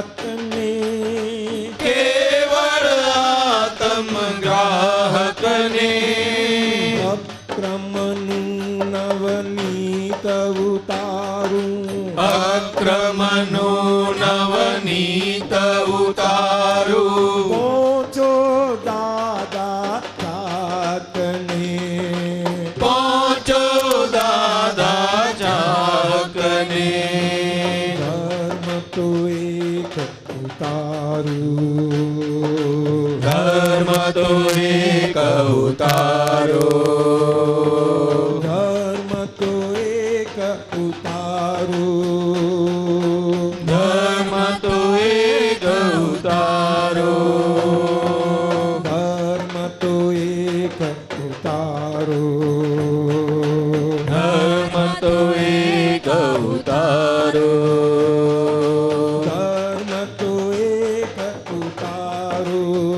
ગ્રાહકને કેવળ આત્મગ્રાહકને અક્રમનું નવનીત ઉતારું અક્રમનું નવનીત ઉતારું પહોંચો દાદા ચાકને પહોંચો દાદા ચાકને ધર્મ તો એક ઉતારું ધર્મ તો એક ઉતારો ધર્મ તો એક ઉતારું ધર્મ તો એક ઉતારો ધર્મ તો એક ઉતારું ધર્મ તો એક ઉતારો ધર્મ તો એક ઉતારું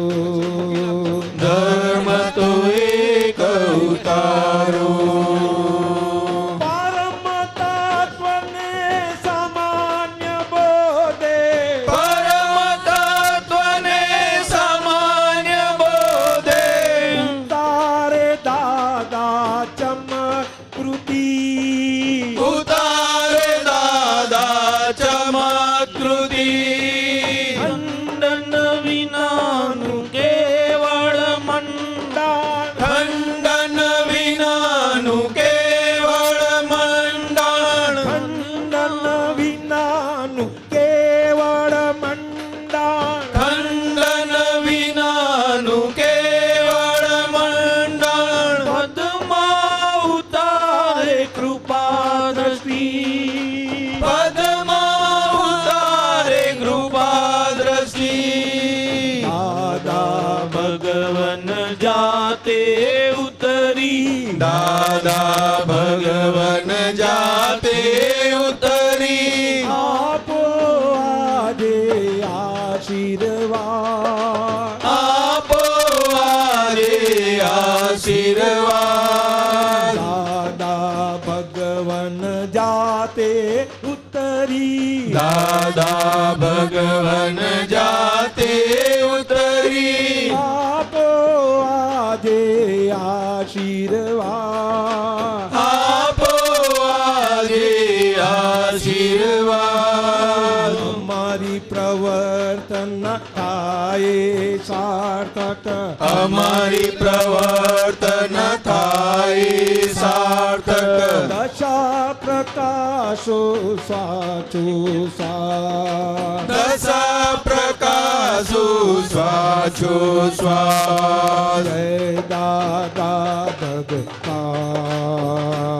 ધર્મ તો એક ઉતારો પરમ તત્વને સામાન્ય બોધે પરમ તત્વને સામાન્ય બોધે તારે દાદા ચમકૃતિ ઉતારે દાદા ચમકૃતિ ખંડન વિનાનું કેવળ મંડાણ ખંડન વિનાનું કેવળ મંડાણ ખંડન વિનાનું કેવળ મંડાણ ખંડન વિનાનું કેવળ મંડાણ પદમાં ઉતારે કૃપા દ્રષ્ટિ પદમાં ઉતારે કૃપા દ્રષ્ટિ દાદા ભગવન જાતે ઉતરી દાદા ભગવન જાતે ઉતરી આપો આજે આશીર્વાદ આપો આજે આશીર્વાદ દાદા ભગવન જાતે ઉતરી દાદા ભગવન જાતે ઉતરી આપો આજે આશીર્વાદ આપો આજે આશીર્વાદ અમારી પ્રવર્તન થાય સાર્થક અમારી પ્રવર્તન થાય સાર્થક દશા પ્રકાશો સાચું દશા પ્રકાશો સ્વાચો સ્વાદ જય દાદા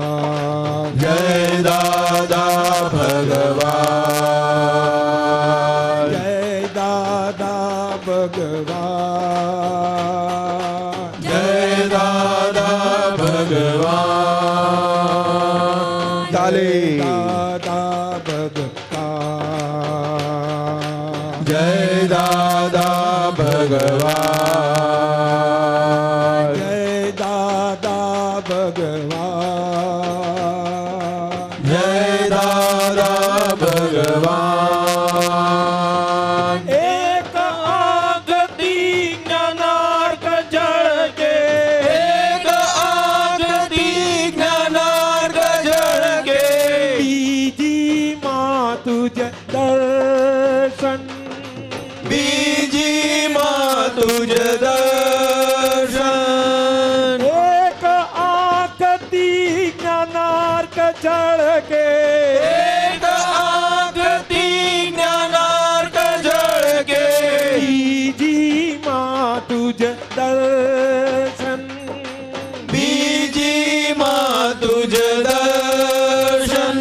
ભગવાન જય દાદા ભગવાન જય દાદા ભગવાન જય દાદા ભગવાન તાલે દાદા ભગવાન જય દાદા ભગવાન જય દાદા ભગવાન જય દાદા ભગવાન એક આગતિ જ્ઞાનાર્ક જળકે એક આગતી જ્ઞાનાર્ક જળકે બીજી માં તુજ દર્શન બીજી માં તુજ દર્શન એક આગતિ જ્ઞાનાર્ક જળકે એક આગતી જ્ઞાનાર્ક જળકે બીજી માં તુજ દર્શન બીજી માં તુજ દર્શન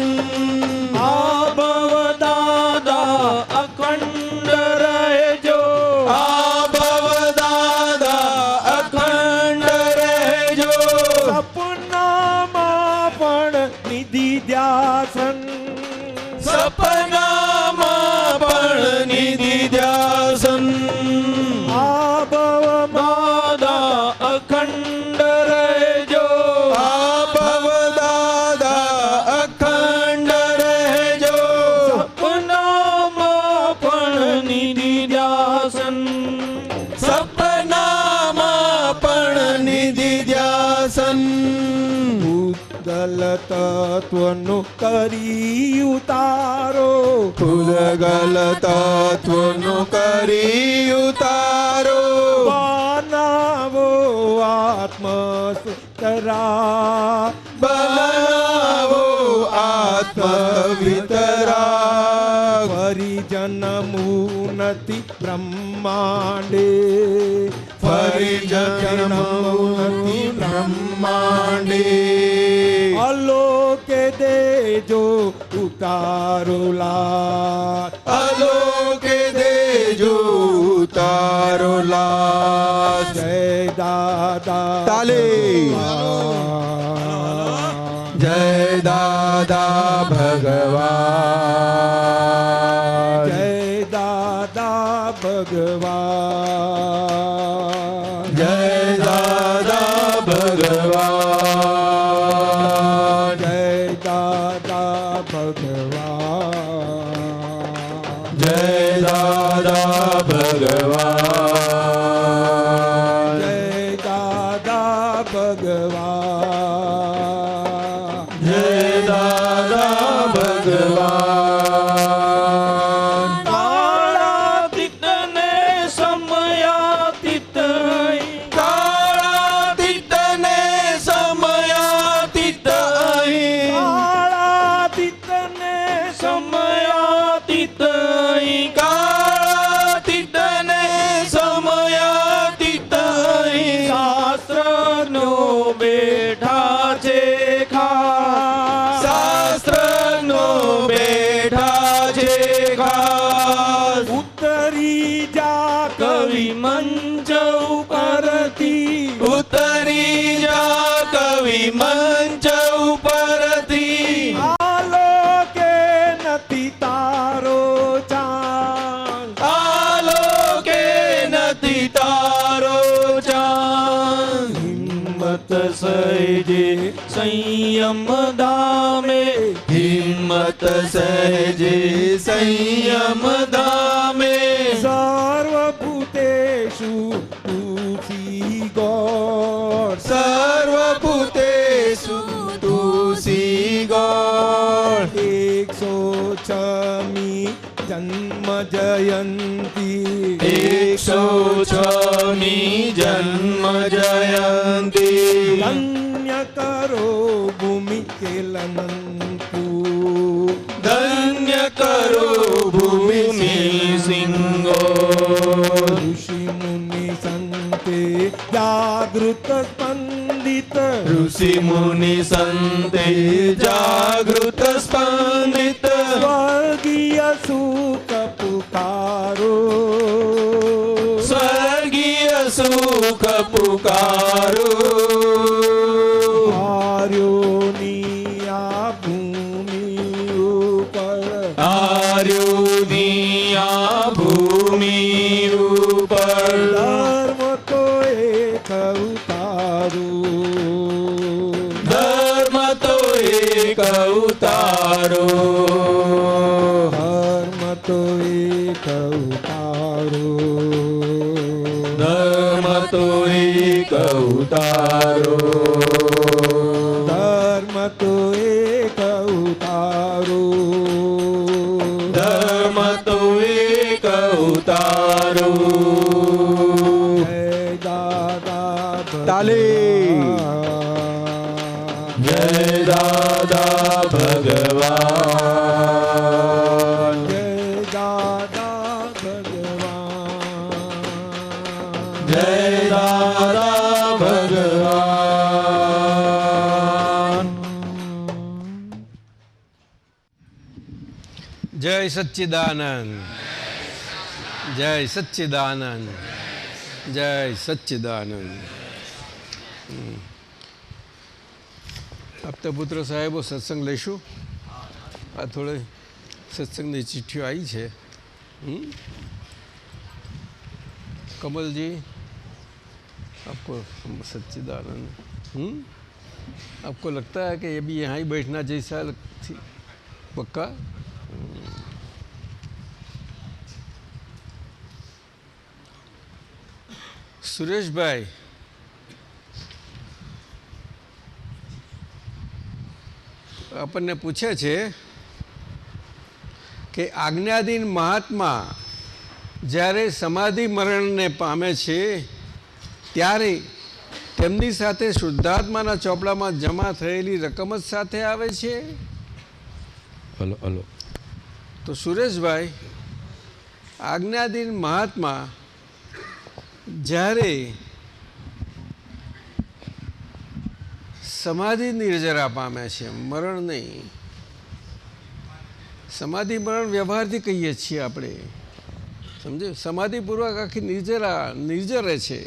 આ ભવ દાદા અખંડ રહેજો આ ભવ દાદા અખંડ રહેજો સપનામાં પણ નિધિ ધ્યાસન સપનામાં પણ નિધિ ધ્યાસન આ ભવ દાદા અખંડ રહેજો આ ભવ દાદા અખંડ રહેજો સપનામાં પણ ભૂતગલ તત્વનો કરી ઉતારો ભૂતગલ તત્વનો કરી ઉતારો બનાવો આત્મ સુતરા બનાવો આત્મ વિતરાગ પરિજનમું નથી બ્રહ્માંડે ફરી જન્મવું નથી બ્રહ્માંડે અલોકે દેજો ઉતારો લાટ અલોકે દેજો તારો લાસ જય દાદા તાલી જય દાદા ભગવાન જય દાદા ભગવાન જય દાદા ભગવાન જય દાદા ભગવાન જય દાદા ભગવાન જય દાદા ભગવાન જય દાદા ભગવાન કાળાતીત ને સમયાતીત કાળાતીત ને સમયાતીત અહીં કાળાતીત ને સમયાતીત કાળાતીત ને સમયાતીત અહીં શાસ્ત્રનો બેઠા છે ખાસ શાસ્ત્રનો બેઠા છે ખાસ ઉતરી જા કવિ મંચ ઉપરથી ઉતરી જા કવિ મંચ ઉપરથી આલોકે નથી તારો ચાંદ આલોકે નથી તારો ચાંદ હિંમત સહેજે સંયમ ધામે હિંમત સહેજે સંયમ ધામે સર્વભૂતેષુ તુસી ગોર સર્વભૂતેષુ તુસી ગોળ 106મી જન્મ જયંતી 106મી જન્મ જયંતી ધન્ય કરો ભૂમિ કેલનંતુ ધન્ય કરો ભૂમિ સિંગો ઋષિ મુનિ સંતે જાગૃત સ્પંદિત ઋષિ મુનિ સંતે જાગૃત સ્પંદિત સ્વર્ગીય સુખ પુકારો સ્વર્ગીય સુખ પુકારો આર્યોની આ ભૂમિ ઉપર આર્યોની આ ભૂમિ ઉપર ધર્મ તો એક ઉતારો ધર્મ તો એક ઉતારો ધર્મ તો એક ઉતારો ધર્મ તો એક ઉતારો ધર્મ તો એક ઉતારો ધર્મ તો એક ઉતારો જય દાદા તાલી જય દાદા ભગવાન જય દાદા ભગવાન જય દાદા ભગવાન જય સચ્ચિદાનંદ જય સચ્ચિદાનંદ જય સચ્ચિદાનંદ આપતા પુત્ર સાહેબો સત્સંગ લઈશું આ થોડે સત્સંગની ચિઠ્ઠીઓ આવી છે कमल जी आपको सच्चिदानंद आपको लगता है कि ये भी यहाँ ही बैठना जैसा थी पक्का सुरेश भाई આપણને પૂછે છે કે આજ્ઞાધીન મહાત્મા જ્યારે સમાધિ મરણને પામે છે ત્યારે તેમની સાથે શુદ્ધાત્માના ચોપડામાં જમા થયેલી રકમ જ સાથે આવે છે? Hello hello. તો સુરેશભાઈ, આજ્ઞાધીન મહાત્મા જ્યારે સમાધિ નિર્જરા પામે છે, મરણ નહીં. સમાધિ મરણ વ્યવહારથી કહીએ છીએ આપણે, સમજે? સમાધિપૂર્વક આખી નિર્જરે છે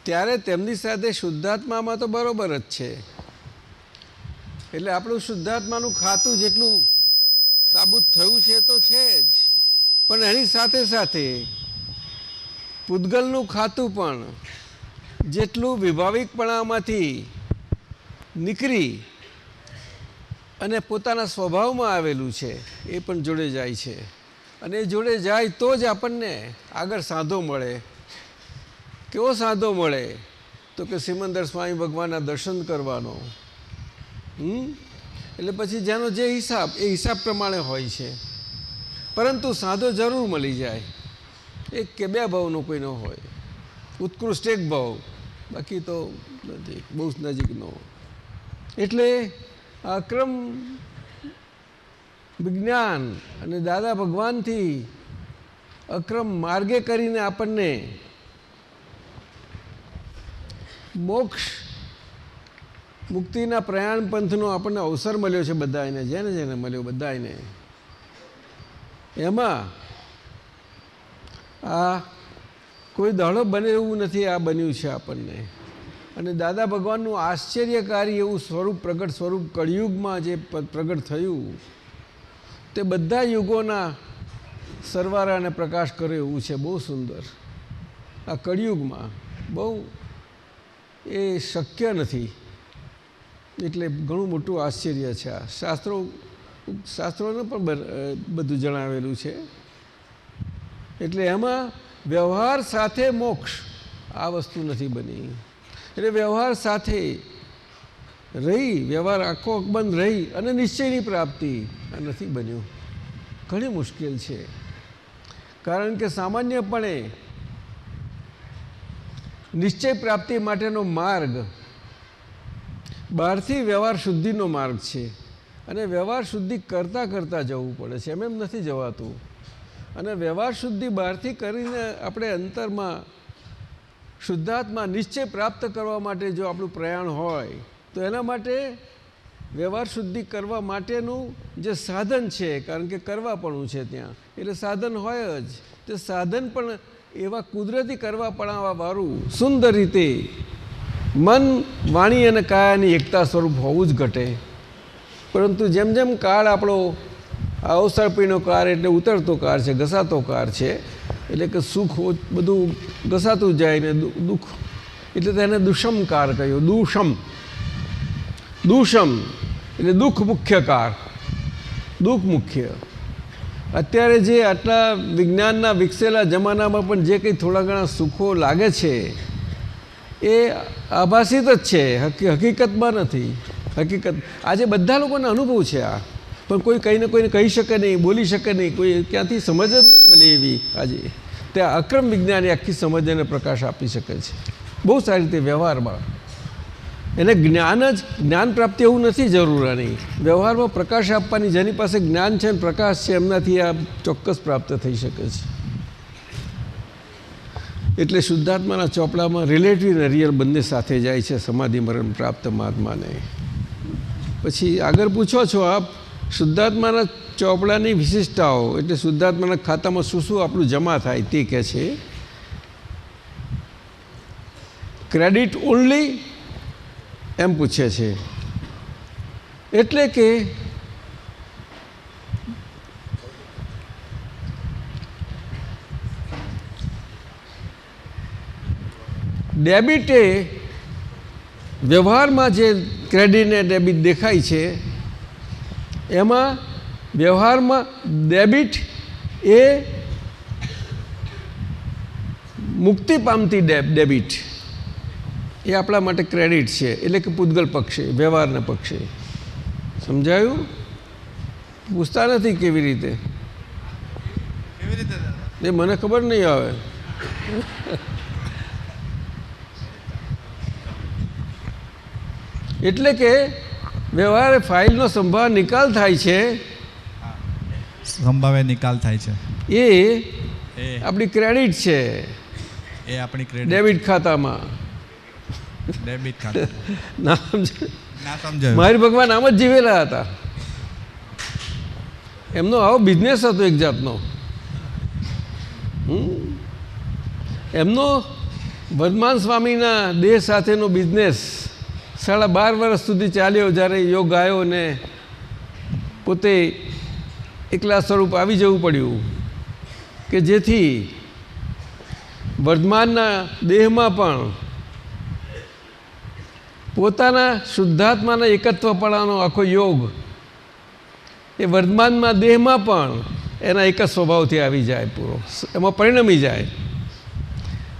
ત્યારે તેમની સાથે શુદ્ધાત્મામાં તો બરોબર જ છે. એટલે આપણું શુદ્ધાત્માનું ખાતું જેટલું સાબુત થયું છે તો છે જ, પણ એની સાથે સાથે પૂતગલનું ખાતું પણ જેટલું વિભાવિકપણામાંથી નીકળી અને પોતાના સ્વભાવમાં આવેલું છે એ પણ જોડે જાય છે. અને એ જોડે જાય તો જ આપણને આગળ સાંધો મળે. કેવો સાંધો મળે? તો કે સિમંદર સ્વામી ભગવાનના દર્શન કરવાનો. એટલે પછી જેનો જે હિસાબ એ હિસાબ પ્રમાણે હોય છે, પરંતુ સાંધો જરૂર મળી જાય. એક કે બે ભાવનો કોઈનો હોય, ઉત્કૃષ્ટ એક ભાવ, બાકી તો નથી, બહુ નજીકનો. એટલે અક્રમ વિજ્ઞાન અને દાદા ભગવાનથી અક્રમ માર્ગે કરીને આપણને મોક્ષ મુક્તિના પ્રયાણ પંથનો આપણને અવસર મળ્યો છે બધાને, જેને જેને મળ્યો બધાને. એમાં આ કોઈ દાડો બને એવું નથી, આ બન્યું છે આપણને. અને દાદા ભગવાનનું આશ્ચર્યકારી એવું સ્વરૂપ, પ્રગટ સ્વરૂપ કળિયુગમાં જે પ્રગટ થયું તે બધા યુગોના સરવારાને પ્રકાશ કરે એવું છે. બહુ સુંદર. આ કળિયુગમાં બહુ એ શક્ય નથી, એટલે ઘણું મોટું આશ્ચર્ય છે. આ શાસ્ત્રોને પણ બધું જણાવેલું છે. એટલે એમાં વ્યવહાર સાથે મોક્ષ આ વસ્તુ નથી બની. એટલે વ્યવહાર સાથે રહી, વ્યવહાર આખો અકબંધ રહી અને નિશ્ચયની પ્રાપ્તિ આ નથી બન્યું. ઘણી મુશ્કેલ છે, કારણ કે સામાન્યપણે નિશ્ચય પ્રાપ્તિ માટેનો માર્ગ બહારથી વ્યવહાર શુદ્ધિનો માર્ગ છે, અને વ્યવહાર શુદ્ધિ કરતાં કરતાં જવું પડે છે, એમ નથી જવાતું. અને વ્યવહાર શુદ્ધિ બહારથી કરીને આપણે અંતરમાં શુદ્ધાત્મા નિશ્ચય પ્રાપ્ત કરવા માટે જો આપણું પ્રયાણ હોય તો એના માટે વ્યવહાર શુદ્ધિ કરવા માટેનું જે સાધન છે, કારણ કે કરવાપણું છે ત્યાં, એટલે સાધન હોય જ. તે સાધન પણ એવા કુદરતી કરવાપણાવાળું સુંદર રીતે મન, વાણી અને કાયાની એકતા સ્વરૂપ હોવું જ ઘટે. પરંતુ જેમ જેમ કાળ આપણો અવસર્પીનો કાર એટલે ઉતરતો કાર છે, ઘસાતો કાર છે, એટલે કે સુખ બધું ઘસાતું જાય ને દુઃખ, એટલે તેને દુષમકાર કહ્યો. દુષમ એટલે દુઃખ મુખ્ય કાર, દુઃખ મુખ્ય. અત્યારે જે આટલા વિજ્ઞાનના વિકસેલા જમાનામાં પણ જે કંઈ થોડા ઘણા સુખો લાગે છે એ આભાસિત જ છે, હકીકતમાં નથી. હકીકત આજે બધા લોકોને અનુભવ છે આ, પણ કોઈ કંઈને કોઈને કહી શકે નહીં, બોલી શકે નહીં, કોઈ ક્યાંથી સમજ જ નથી મળી એવી. આજે ત્યાં અક્રમ વિજ્ઞાન આખી સમજ અને પ્રકાશ આપી શકે છે બહુ સારી રીતે વ્યવહારમાં. એને જ્ઞાન પ્રાપ્તિ એવું નથી જરૂરી, વ્યવહારમાં પ્રકાશ આપવાની, જેની પાસે જ્ઞાન છે અને પ્રકાશ છે એમનાથી આ ચોક્કસ પ્રાપ્ત થઈ શકે છે. એટલે શુદ્ધાત્માના ચોપડામાં રિલેટિવ અને રિયલ બંને સાથે જાય છે સમાધિ મરણ પ્રાપ્ત મહાત્માને. પછી આગળ પૂછો છો આપ શુદ્ધાત્માના ચોપડાની વિશિષ્ટતાઓ, એટલે શુદ્ધાત્માના ખાતામાં શું શું આપણું જમા થાય તે કહે છે. ક્રેડિટ ઓનલી એમ પૂછે છે. એટલે કે ડેબિટ એ વ્યવહારમાં જે ક્રેડિટ ને ડેબિટ દેખાય છે એમાં વ્યવહારમાં ડેબિટ એ મુક્તિ પામતી ડેબિટ, એ આપણા માટે ક્રેડિટ છે, એટલે કે પૂતગલ પક્ષે, વ્યવહારના પક્ષે. સમજાયું? પૂછતા નથી કેવી રીતે, એ મને ખબર નહીં આવે. એટલે કે વ્યવહાર ફાઇલનો સંભાવ નિકાલ થાય છે, સંભાવે નિકાલ થાય છે, એ આપણી ક્રેડિટ છે. એ આપણી ક્રેડિટ ડેબિટ ખાતામાં ડેબિટ ખાતું. ના સમજાયું. મારી ભગવાન આમ જ જીવેલા હતા. એમનો આવો બિઝનેસ હતો એક જાતનો. એમનો વર્ધમાન સ્વામીના દેહ સાથેનો બિઝનેસ 12.5 વર્ષ સુધી ચાલ્યો. જ્યારે યોગ આવ્યો ને પોતે એકલા સ્વરૂપ આવી જવું પડ્યું કે જેથી વર્ધમાનના દેહમાં પણ પોતાના શુદ્ધાત્માના એકત્વપણાનો આખો યોગ એ વર્ધમાનમાં દેહમાં પણ એના એક જ સ્વભાવથી આવી જાય, પૂરો એમાં પરિણમી જાય.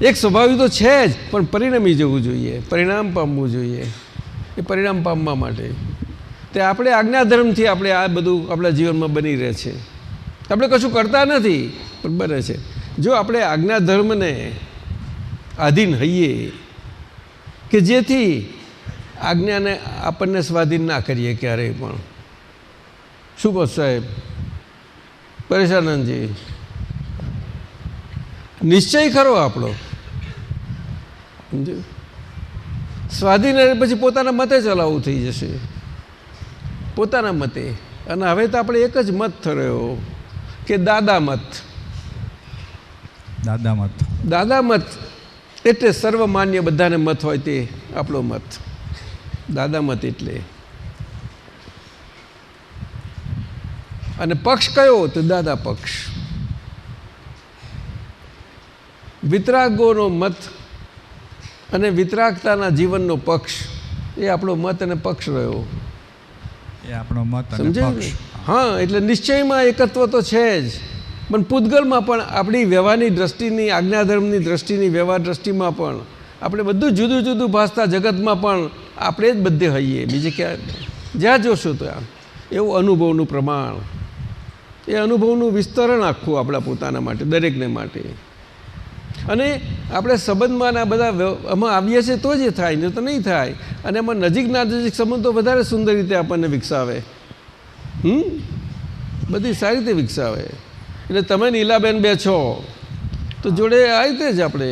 એક સ્વભાવ તો છે જ, પણ પરિણમી જવું જોઈએ, પરિણામ પામવું જોઈએ. એ પરિણામ પામવા માટે તે આપણે આજ્ઞાધર્મથી આપણે આ બધું આપણા જીવનમાં બની રહે છે. આપણે કશું કરતા નથી પણ બને છે. જો આપણે આજ્ઞાધર્મને આધીન હઈએ કે જેથી આજ્ઞાને આપણને સ્વાધીન ના કરીએ ક્યારેય પણ. શું કહો સાહેબ પરેશાનંદજી? નિશ્ચય ખરો આપણો, સમજ્યું? સ્વાધીન પછી પોતાના મતે ચલાવવું થઈ જશે, પોતાના મતે. અને હવે તો આપણે એક જ મત થયો કે દાદા મત. દાદા મત. દાદા મત એટલે સર્વમાન્ય બધાને મત હોય તે આપણો મત. દાદા મત એટલે. અને પક્ષ કયો? તો દાદા પક્ષ. વિતરાગોનો મત અને વિતરાગતાના જીવનનો પક્ષ એ આપણો મત અને પક્ષ રહ્યો. એ આપણો મત અને સમજાયું? પક્ષ. હા, એટલે નિશ્ચયમાં એકત્વ તો છે જ, પણ પૂતગલમાં પણ આપણી વ્યવહારની દ્રષ્ટિની, આજ્ઞાધર્મની દ્રષ્ટિની, વ્યવહાર દ્રષ્ટિમાં પણ આપણે બધું જુદું જુદું ભાસતા જગતમાં પણ આપણે જ બધે હઈએ. બીજે ક્યાં જ્યાં જોશો ત્યાં એવું અનુભવનું પ્રમાણ, એ અનુભવનું વિસ્તરણ આખું આપણા પોતાના માટે, દરેકને માટે. અને આપણે સંબંધમાં આ બધા આમાં આવીએ છીએ તો જ એ થાય, નહીં તો નહીં થાય. અને એમાં નજીકના નજીક સંબંધો વધારે સુંદર રીતે આપણને વિકસાવે. બધી સારી રીતે વિકસાવે. એટલે તમે ઈલાબેન બે છો તો જોડે આ રીતે જ આપણે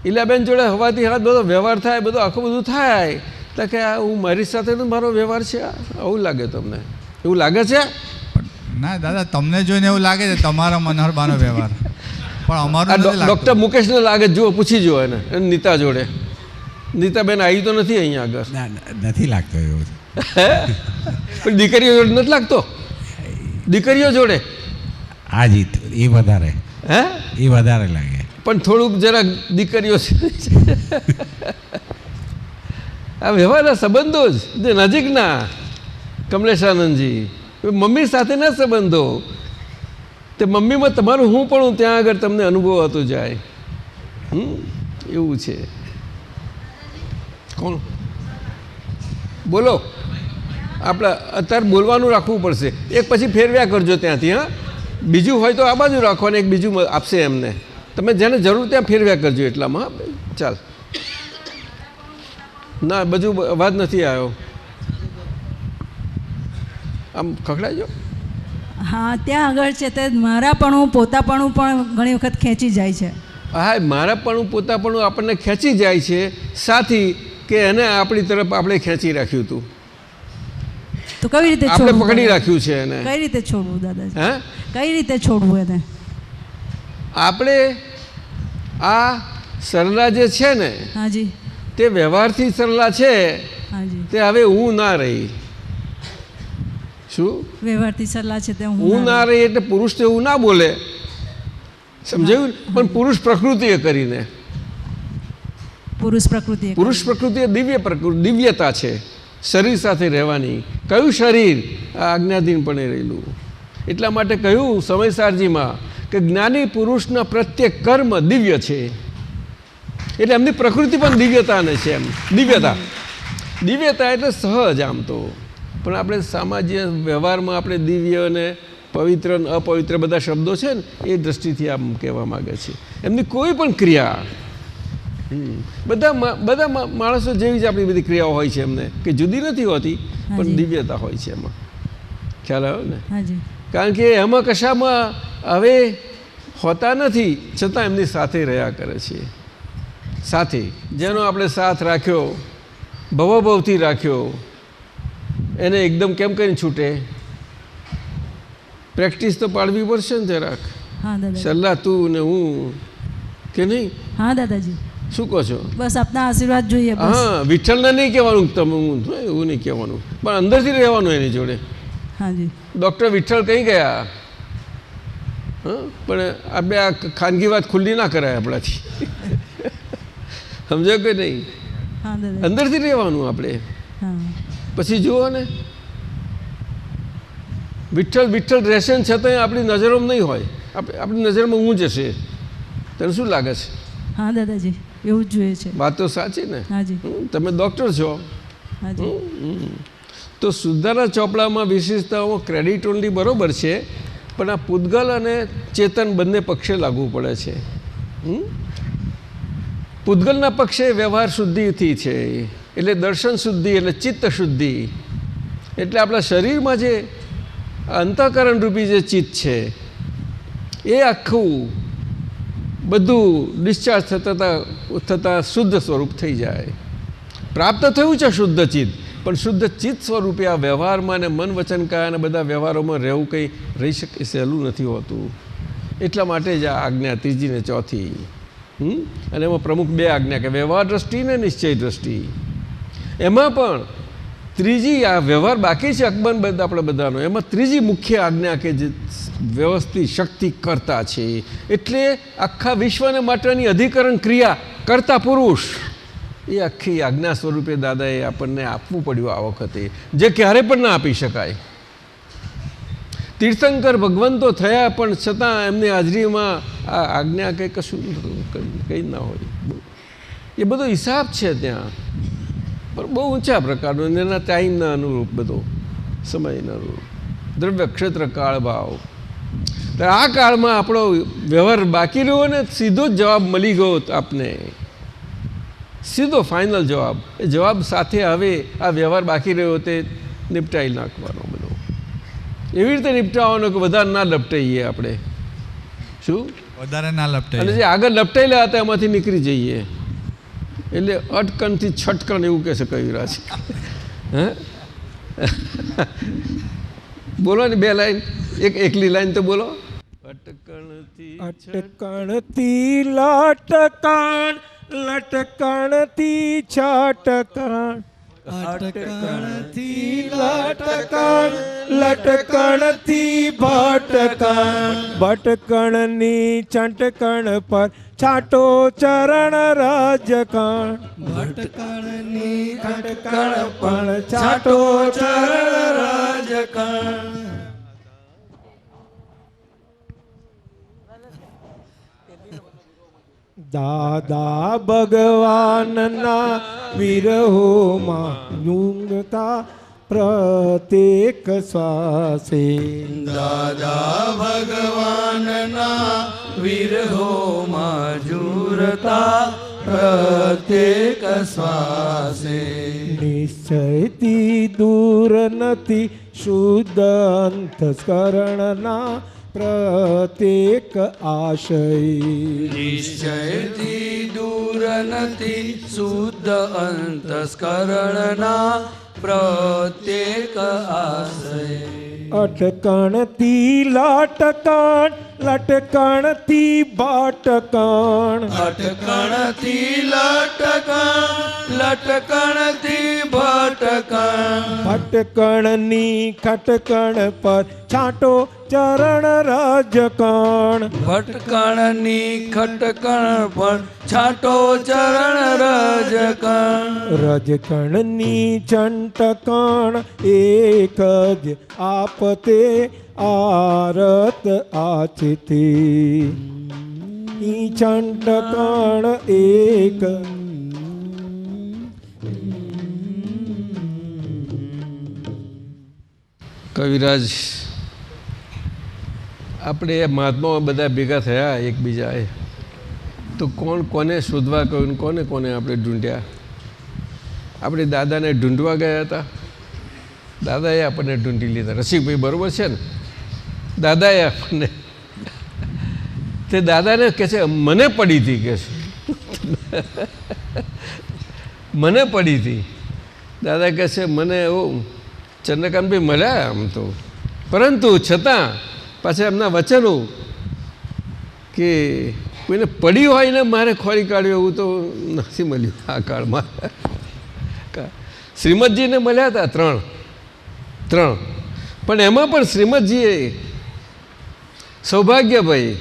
ઈલાબેન જોડે હવાથી હાથ બધો વ્યવહાર થાય, બધો આખું બધું થાય તો કે આ હું મારી સાથેનો મારો વ્યવહાર છે, આવું લાગે તમને? એવું લાગે છે? ના દાદા, તમને જોઈને એવું લાગે છે તમારા મનહરબાનો વ્યવહાર, પણ અમારું ડૉક્ટર મુકેશને લાગે. જુઓ, પૂછી જુઓ એને નીતા જોડે. નીતાબેન આવી તો નથી અહીંયા આગળ? નથી લાગતો એવું. પણ દીકરીઓ જોડે નથી લાગતો? દીકરીઓ જોડે આ જીત એ વધારે, હે એ વધારે લાગે. પણ થોડુંક જરાક દીકરીઓ આ વ્યવહારના સંબંધો જ નજીકના. કમલેશાનંદજી, મમ્મી સાથેના સંબંધો, તે મમ્મીમાં તમારું હું પણ ત્યાં આગળ તમને અનુભવાતો જાય. એવું છે. કોણ બોલો? આપણે અત્યારે બોલવાનું રાખવું પડશે. એક પછી ફેરવ્યા કરજો ત્યાંથી. હા, બીજું હોય તો આ બાજુ રાખવાનું, એક બીજું આપશે એમને. તમે જેને જરૂર ત્યાં ફેરવ્યા કરજો એટલામાં. ચાલ. ના, બધું અવાજ નથી આવ્યો. આમ ખખડાજો. હા, ત્યાં આગળ છે તે મારાપણું પોતાપણું પણ ઘણી વખત ખેંચી જાય છે. હા, મારાપણું પોતાપણું આપણને ખેંચી જાય છે, સાથી કે એને આપણી તરફ આપણે ખેંચી રાખ્યું હતું. તો કઈ રીતે આપણે છોડવું? પકડી રાખ્યું છે એને. કઈ રીતે છોડવું દાદાજી? હે, કઈ રીતે છોડવું એને? આપણે આ સરલા જે છે ને, હાજી તે વ્યવહારથી સરલા છે, હાજી. તે હવે હું ના રહી. શું વ્યવહારથી સલાહ છે તે હું ના રહી? એટલે પુરુષ તો એવું ના બોલે, સમજાયું? પણ પુરુષ પ્રકૃતિએ કરીને, પુરુષ પ્રકૃતિ, પુરુષ પ્રકૃતિ એ દિવ્ય પ્રકૃતિ, દિવ્યતા છે શરીર સાથે રહેવાની. કયું શરીર? આ આજ્ઞાધીનપણે રહેલું. એટલા માટે કહ્યું સમયસારજીમાં કે જ્ઞાની પુરુષના પ્રત્યેક કર્મ દિવ્ય છે. એટલે એમની પ્રકૃતિ પણ દિવ્યતાને છે. એમ દિવ્યતા એટલે સહજ આમ તો, પણ આપણે સામાજિક વ્યવહારમાં આપણે દિવ્ય અને પવિત્ર અને અપવિત્ર બધા શબ્દો છે ને એ દ્રષ્ટિથી આમ કહેવા માગે છે. એમની કોઈ પણ ક્રિયા બધા માણસો જેવી જ આપણી બધી ક્રિયાઓ હોય છે એમને, કે જુદી નથી હોતી પણ દિવ્યતા હોય છે એમાં. ખ્યાલ આવ્યો ને? કારણ કે એમાં કશામાં હવે હોતા નથી છતાં એમની સાથે રહ્યા કરે છે. સાથે જેનો આપણે સાથ રાખ્યો, ભવોભવથી રાખ્યો, એને એકદમ કેમ કરીને છૂટે? પ્રેક્ટિસ તો પાડવી પડશે ને જરાક. સલાહ તું ને હું, કે નહીં? હા દાદાજી. શું કહો છો? બસ આપના આશીર્વાદ જોઈએ. હા, વિઠ્ઠલને નહીં કહેવાનું તમે હું એવું નહીં કહેવાનું, પણ અંદરથી રહેવાનું એની જોડે. હાજી. ડૉક્ટર વિઠ્ઠલ કઈ ગયા? હા, પણ આપણે આ ખાનગી વાત ખુલ્લી ના કરાય આપણાથી. સમજો કે નહીં? અંદરથી રહેવાનું આપણે. પછી જુઓ ને, વિઠ્ઠલ રહેશે ને છતાં આપણી નજરોમાં નહીં હોય, આપણી નજરમાં હું જશે. તને શું લાગે છે? હા દાદાજી, એવું જ જોઈએ છે. વાત તો સાચી ને? તમે ડૉક્ટર છો. તો સુધારા ચોપડામાં વિશેષતાઓ ક્રેડિટ ઓનલી બરાબર છે, પણ આ પૂતગલ અને ચેતન બંને પક્ષે લાગુ પડે છે. પૂતગલના પક્ષે વ્યવહાર શુદ્ધિથી છે, એટલે દર્શન શુદ્ધિ, એટલે ચિત્ત શુદ્ધિ. એટલે આપણા શરીરમાં જે અંતઃકરણ રૂપી જે ચિત્ત છે એ આખું બધું ડિસ્ચાર્જ થતાં શુદ્ધ સ્વરૂપ થઈ જાય. પ્રાપ્ત થયું છે શુદ્ધ ચિત્ત, પણ શુદ્ધ ચિત્ત સ્વરૂપે આ વ્યવહારમાં અને મન વચન કાયા અને બધા વ્યવહારોમાં રહેવું કંઈ રહી શકે સહેલું નથી હોતું. એટલા માટે જ આ આજ્ઞા ત્રીજી ને ચોથી, અને એમાં પ્રમુખ બે આજ્ઞા કે વ્યવહાર દ્રષ્ટિ ને નિશ્ચય દ્રષ્ટિ. એમાં પણ ત્રીજી આ વ્યવહાર બાકી છે અકબંધ આપણે બધાનો, એમાં ત્રીજી મુખ્ય આજ્ઞા કે જે વ્યવસ્થિત શક્તિ કરતા છે, એટલે આખા વિશ્વને માટેની અધિકરણ ક્રિયા કરતા પુરુષ, એ આખી આજ્ઞા સ્વરૂપે દાદાએ આપણને આપવું પડ્યું આ વખતે, જે ક્યારે પણ ના આપી શકાય. તીર્થંકર ભગવંતો થયા પણ છતાં એમની હાજરીમાં આ આજ્ઞા કંઈ કશું કંઈ ના હોય. એ બધો હિસાબ છે ત્યાં, પણ બહુ ઊંચા પ્રકારનો, એના ટાઈમના અનુરૂપ, બધો સમયના અનુરૂપ, દ્રવ્ય ક્ષેત્ર કાળ ભાવ. આ કાળમાં આપણો વ્યવહાર બાકી રહ્યો ને સીધો જ જવાબ મળી ગયો આપને, સીધો ફાઇનલ જવાબ. એ જવાબ સાથે હવે આ વ્યવહાર બાકી રહ્યો તે નિપટાઈ નાખવાનો બધો. એવી રીતે નિપટાવવાનો કે વધારે ના લપટાઈએ આપણે. શું? વધારે ના લપટાઈએ. અને જે આગળ લપટાયેલા હતા એમાંથી નીકળી જઈએ. એટલે અટકણથી છટકણ એવું કહેશે કવિરાજ. હે બોલો ને બે લાઈન, એકલી લાઈન તો બોલો. અટકણથી લટકણ, લટકણથી છટકણ, અટકણથી લટકણ, લટકણથી ભટકણ, ભટકણની ચટકણ પર છાટો ચરણ રાજકણ, ભટકણની ખટકણ પર છાટો ચરણ રાજકણ. દાદા ભગવાનના વિરહોમાં ઝૂંઘતા પ્રત્યેક શ્વાસે, દાદા ભગવાનના વિરહોમાં ઝૂરતા પ્રત્યેક શ્વાસે, નિશ્ચયથી દૂર નથી શુદ્ધ અંતસ્કરણના પ્રત્યેક આશય, નિશ્ચયથી દૂર નથી શુદ્ધ અંતસ્કરણના પ્રત્યેક આશય, અટકણથી લટકણ, લટકણથી ભટકણ, અટકણથી લટકણ, લટકણથી ભટકણ, ભટકણની ખટકણ પર છાંટો ચરણ રાજકણ, ભટકણની ખટકણ પર છાંટો ચરણ રજકણ, રજકણની ચંટકણ એક જ આપતે આરત આચિતી, ની છંટકણ એક. કવિરાજ, આપણે મહાત્માઓ બધા ભેગા થયા એકબીજાએ, તો કોણ કોને શોધવા કહ્યું, કોને કોને આપણે ઢૂંઢ્યા? આપણે દાદાને ઢૂંઢવા ગયા હતા, દાદાએ આપણને ઢૂંઢી લીધા. રસિકભાઈ બરાબર છે ને? દાદાએ આપણને, તે દાદાને કહે છે મને પડી હતી, કે છે મને પડી હતી. દાદા કહે છે મને એવું ચંદ્રકાંતભાઈ મળ્યા આમ તો, પરંતુ છતાં પાછા એમના વચનો કે કોઈને પડી હોય ને મારે ખોરી કાઢ્યું એવું તો નથી મળ્યું આ કાળમાં. શ્રીમદજીને મળ્યા હતા ત્રણ, પણ એમાં પણ શ્રીમદજીએ સૌભાગ્યભાઈ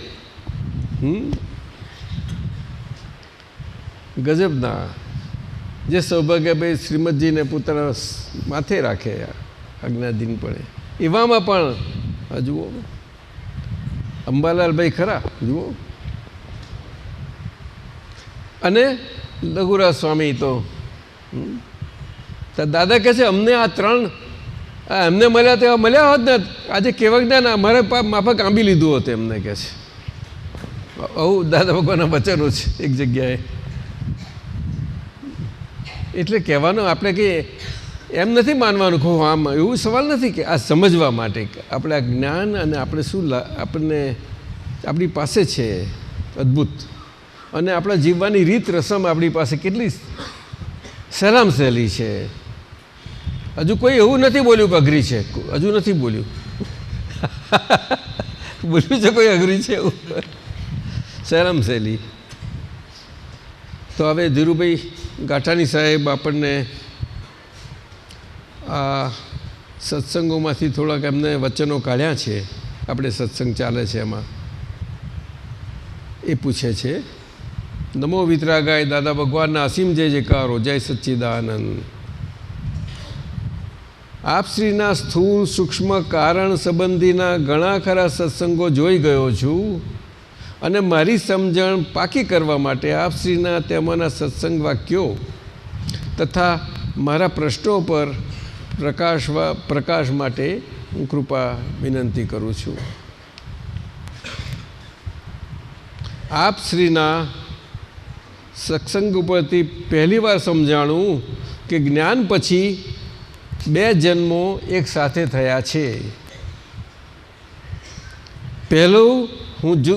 ગજબના, જે સૌભાગ્યભાઈ શ્રીમદજીને પોતાના માથે રાખે આજ્ઞાધીનપણે, એવામાં પણ જુઓ અંબાલાલભાઈ ખરા, જુઓ. અને લઘુરાજ સ્વામી તો દાદા કહે છે અમને આ ત્રણ એમને મળ્યા તેવા મળ્યા હોત ને આજે કેવા જ્ઞાન અમારા માફક આંબી લીધું હોત એમને કહે છે. આવું દાદા ભગવાનના વચનો છે એક જગ્યાએ. એટલે કહેવાનું આપણે કે એમ નથી માનવાનું કહો આમ, એવું સવાલ નથી કે આ સમજવા માટે આપણે આ જ્ઞાન અને આપણે શું આપણને આપણી પાસે છે અદ્ભુત, અને આપણા જીવવાની રીત રસમ આપણી પાસે કેટલી સહેલામ સહેલી છે. હજુ કોઈ એવું નથી બોલ્યું કે અઘરી છે, હજુ નથી બોલ્યું. બોલ્યું છે કોઈ અઘરી છે એવું? સહેલામ સહેલી. તો હવે ધીરુભાઈ ગાંઠાણી સાહેબ આપણને આ સત્સંગોમાંથી થોડાક એમને વચનો કાઢ્યા છે, આપણે સત્સંગ ચાલે છે એમાં. એ પૂછે છે નમો વિતરાગાય દાદા ભગવાનના અસીમ જય જયકારો, જય સચ્ચિદાનંદ. આપશ્રીના સ્થૂળ સૂક્ષ્મ કારણ સંબંધીના ઘણા ખરા સત્સંગો જોઈ ગયો છું, અને મારી સમજણ પાકી કરવા માટે આપશ્રીના તેમાંના સત્સંગ વાક્યો તથા મારા પ્રશ્નો પર પ્રકાશ માટે હું કૃપા વિનંતી કરું છું. આપશ્રીના સત્સંગ ઉપરથી પહેલીવાર સમજાણું કે જ્ઞાન પછી બે જન્મો એક સાથે થયા છે. પહેલું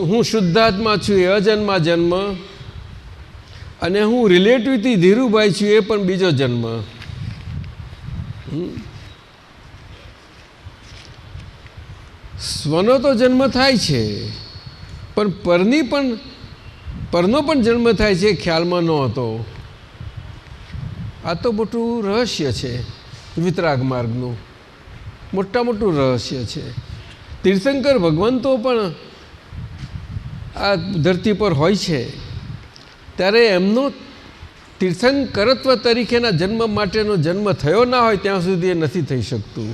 હું શુદ્ધાત્મા છું એ અજન્મા જન્મ, અને હું રિલેટિવથી ધીરુભાઈ છું એ પણ બીજો જન્મ. સ્વનો તો જન્મ થાય છે, પણ પરનો પણ જન્મ થાય છે, ખ્યાલમાં નહોતો. આ તો મોટું રહસ્ય છે, વિતરાગ માર્ગનું મોટું રહસ્ય છે. તીર્થંકર ભગવંતો પણ આ ધરતી પર હોય છે, ત્યારે એમનો તીર્થંકરત્વ તરીકેના જન્મ માટેનો જન્મ થયો ના હોય ત્યાં સુધી એ નથી થઈ શકતું.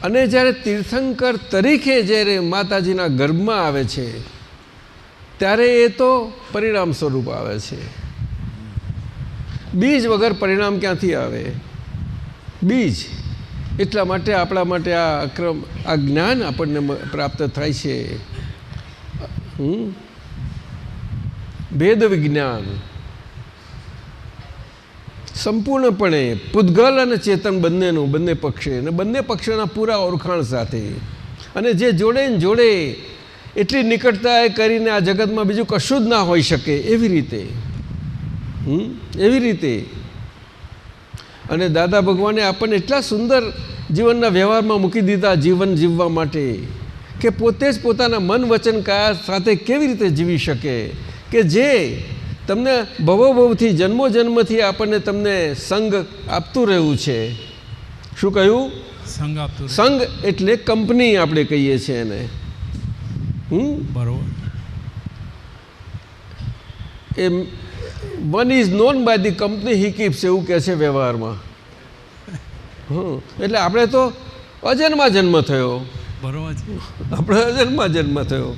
અને જ્યારે તીર્થંકર તરીકે જ્યારે માતાજીના ગર્ભમાં આવે છે ત્યારે એ તો પરિણામ સ્વરૂપ આવે છે. બીજ વગર પરિણામ ક્યાંથી આવે? બીજ. એટલા માટે આપણા માટે આ જ્ઞાન આપણને પ્રાપ્ત થાય છે. ભેદ વિજ્ઞાન સંપૂર્ણપણે પૂતગલ અને ચેતન બંનેનું, બંને પક્ષે, અને બંને પક્ષોના પૂરા ઓળખાણ સાથે, અને જે જોડે ને જોડે એટલી નિકટતા કરીને આ જગતમાં બીજું કશું જ ના હોઈ શકે એવી રીતે. અને દાદા ભગવાને આપણને એટલા સુંદર જીવનના વ્યવહારમાં મૂકી દીધા જીવન જીવવા માટે કે પોતે જ પોતાના મન વચન કાયા સાથે કેવી રીતે જીવી શકે, કે જે તમને ભવોભવથી જન્મો જન્મથી આપણને તમને સંગ આપતું રહ્યું છે. શું કહ્યું? સંગ આપતું. સંગ એટલે કંપની આપણે કહીએ છીએ એને. બરોબર. A one is known by the company he keeps, એવું કહે છે વ્યવહારમાં. એટલે આપણે તો અજન્મા જન્મ થયો. બરોબર છે. આપણે અજન્મા જન્મ થયો.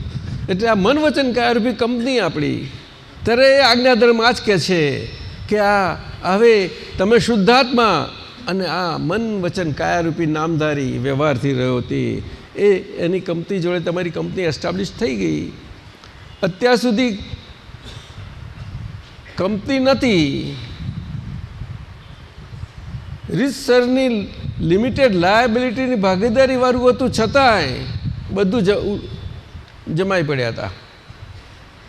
એટલે આ મન વચન કાયારૂપી કંપની આપણી, ત્યારે એ આજ્ઞાધર્મ આ જ કહે છે કે આ હવે તમે શુદ્ધાત્મા અને આ મન વચન કાયારૂપી નામધારી વ્યવહારથી રહ્યો તે એની કંપની જોડે તમારી કંપની એસ્ટાબ્લિશ થઈ ગઈ. અત્યાર સુધી કંપની નથી, રીતસરની લિમિટેડ લાયબિલિટીની ભાગીદારીવાળું હતું, છતાંય બધું જમાઈ પડ્યા હતા,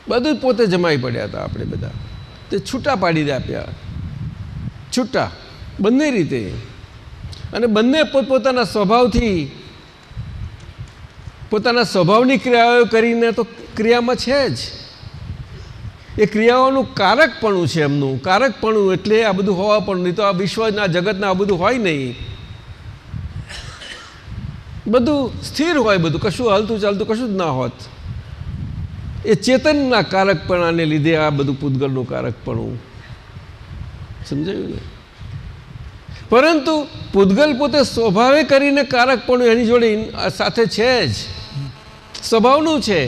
બધું જ પોતે જમાઈ પડ્યા હતા. આપણે બધા તે છૂટા પાડી દે આપ્યા, છૂટા બંને રીતે. અને બંને પોતપોતાના સ્વભાવથી પોતાના સ્વભાવની ક્રિયાઓ કરીને તો ક્રિયામાં છે જ. એ ક્રિયાઓનું કારકપણું છે એમનું. કારકપણું એટલે આ બધું હોવા પણ નહીં તો આ વિશ્વના જગતના આ બધું હોય નહીં. બધું સ્થિર હોય, બધું કશું હાલતું ચાલતું કશું જ ના હોત. એ ચેતનના કારકપણાને લીધે આ બધું પૂતગલનું કારકપણું. સમજાયું ને? પરંતુ પૂતગલ પોતે સ્વભાવે કરીને કારકપણું એની જોડે સાથે છે જ, સ્વભાવનું છે.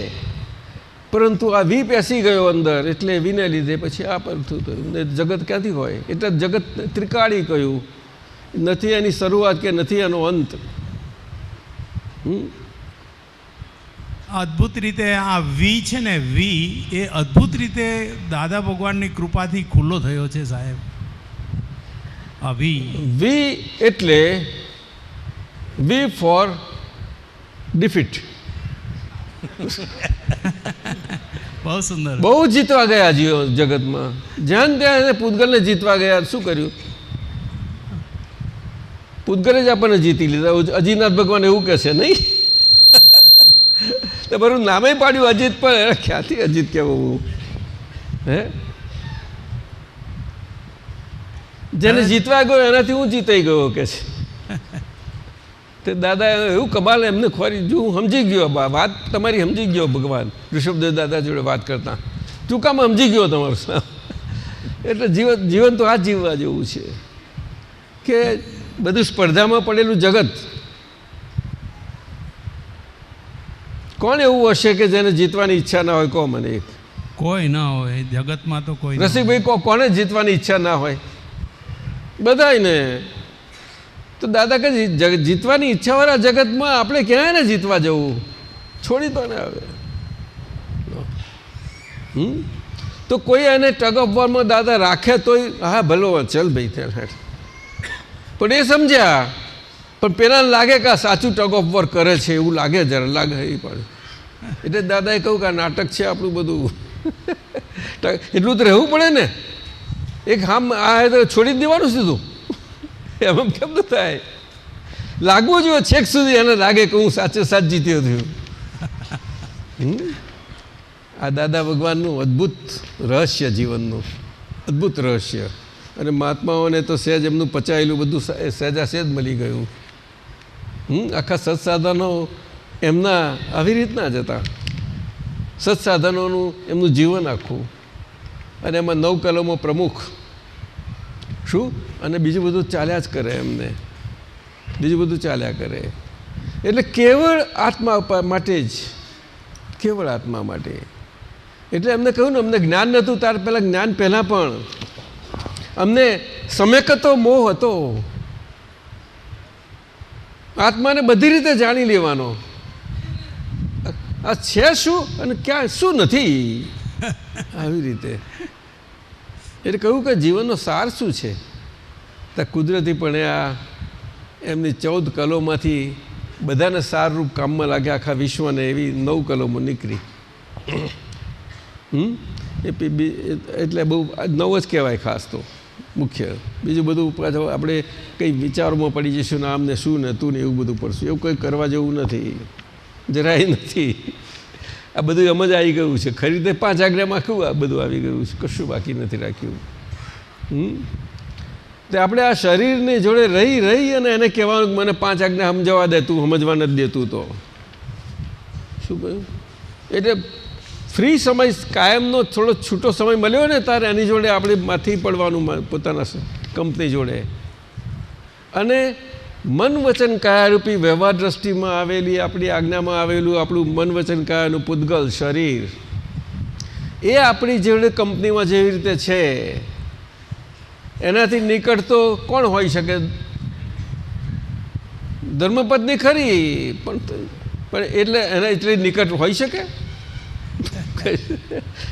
પરંતુ આ વી પેસી ગયો અંદર, એટલે વીને લીધે પછી આ પડતું થયું ને. જગત ક્યાંથી હોય? એટલે જગત ત્રિકાળી કહ્યું, નથી એની શરૂઆત કે નથી એનો અંત. અદ્ભુત રીતે આ વી છે ને, વી એ અદ્ભુત રીતે દાદા ભગવાનની કૃપાથી ખુલ્લો થયો છે સાહેબ. આ વી એટલે વી ફોર ડિફીટ. બહુ સુંદર. બહુ જીતવા ગયા જગતમાં, જ્યાં ત્યાં એને પૂતગલને જીતવા ગયા. શું કર્યું? પૂતગલે જ આપણને જીતી લીધા. અજીતનાથ ભગવાન એવું કહે છે નહીં? તમારું નામે પાડ્યું અજીત, પણ ક્યાંથી અજીત કહેવું? હે, જેને જીતવા ગયો એનાથી હું જીતાઈ ગયો કે છે. તે દાદા એવું કમાલ એમને ખોરી જો હું સમજી ગયો, વાત તમારી સમજી ગયો ભગવાન ઋષભદેવ દાદા જોડે વાત કરતા ટૂંકામાં સમજી ગયો તમારું. એટલે જીવન તો આ જીવવા જેવું છે કે બધું સ્પર્ધામાં પડેલું જગત. કોણ એવું હશે કે જેને જીતવાની ઈચ્છા ના હોય? કહો મને એક. કોઈ ના હોય જગતમાં તો કોઈ. રસિકભાઈ કોને જીતવાની ઈચ્છા ના હોય? બધાયને. તો દાદા કે જીતવાની ઈચ્છાવાળા જગતમાં આપણે ક્યાં ને જીતવા જવું? છોડી તો ને આવે. તો કોઈ એને ટગ ઓફ વોરમાં દાદા રાખે તોય હા ભલો ચલ ભાઈ ત્યાં હેઠ. પણ એ સમજ્યા, પણ પેલા લાગે કે આ સાચું ટગ ઓફ વોર કરે છે એવું લાગે, જરા લાગે એ પણ. એટલે દાદાએ કહ્યું કે આ નાટક છે આપણું બધું. એટલું તો રહેવું પડે ને. એક હામ આ તો છોડી દેવાનું સીધું. એમ કેમ ન થાય? લાગવું જોઈએ છેક સુધી એને લાગે કે હું સાચે સાચ જીત્યો થયું. આ દાદા ભગવાનનું અદ્ભુત રહસ્ય, જીવનનું અદ્ભુત રહસ્ય. અને મહાત્માઓને તો સહેજ એમનું પચાયેલું બધું સહેજા સહેજ મળી ગયું. આખા સત્સાધનો એમના આવી રીતના જ હતા. સત્સાધનોનું એમનું જીવન આખું. અને એમાં 9 કલમો પ્રમુખ. શું? અને બીજું બધું ચાલ્યા જ કરે એમને, બીજું બધું ચાલ્યા કરે. એટલે કેવળ આત્મા માટે જ, કેવળ આત્મા માટે. એટલે એમને કહ્યું ને અમને જ્ઞાન નહોતું ત્યાર પહેલાં, જ્ઞાન પહેલાં પણ અમને સમેકતો મોહ હતો. આત્માને બધી રીતે જાણી લેવાનો, આ છે શું અને ક્યાં શું નથી, આવી રીતે. એટલે કહ્યું કે જીવનનો સાર શું છે? તો કુદરતીપણે આ એમની 14 કલોમાંથી બધાને સારરૂપ કામમાં લાગ્યા. આખા વિશ્વને એવી 9 કલમો નીકળી. એટલે બહુ 9 જ કહેવાય ખાસ તો મુખ્ય. બીજું બધું પાછું આપણે કંઈ વિચારોમાં પડી જઈશું ને આમ ને શું ને તું ને એવું બધું પડશું. એવું કંઈ કરવા જેવું નથી, જરાય નથી. આ બધું એમ જ આવી ગયું છે. ખરીદે 5 આજ્ઞામાં કેવું આ બધું આવી ગયું છે, કશું બાકી નથી રાખ્યું. તે આપણે આ શરીરની જોડે રહી અને એને કહેવાનું મને 5 આજ્ઞા સમજાવવા દે, તું સમજવા નથી દેતું તો શું કહ્યું? એટલે ફ્રી સમય, કાયમનો થોડો છૂટો સમય મળ્યો ને તારે એની જોડે આપણે માથી પડવાનું પોતાના કંપની જોડે. અને મન વચન કાયારૂપી વ્યવહાર દ્રષ્ટિમાં આવેલી આપણી આજ્ઞામાં આવેલું આપણું મન વચન કાયાનું પૂતગલ શરીર એ આપણી જેવડે કંપનીમાં જેવી રીતે છે એનાથી નિકટ તો કોણ હોઈ શકે? ધર્મપત્ની ખરી પણ એટલે એના એટલી નિકટ હોઈ શકે?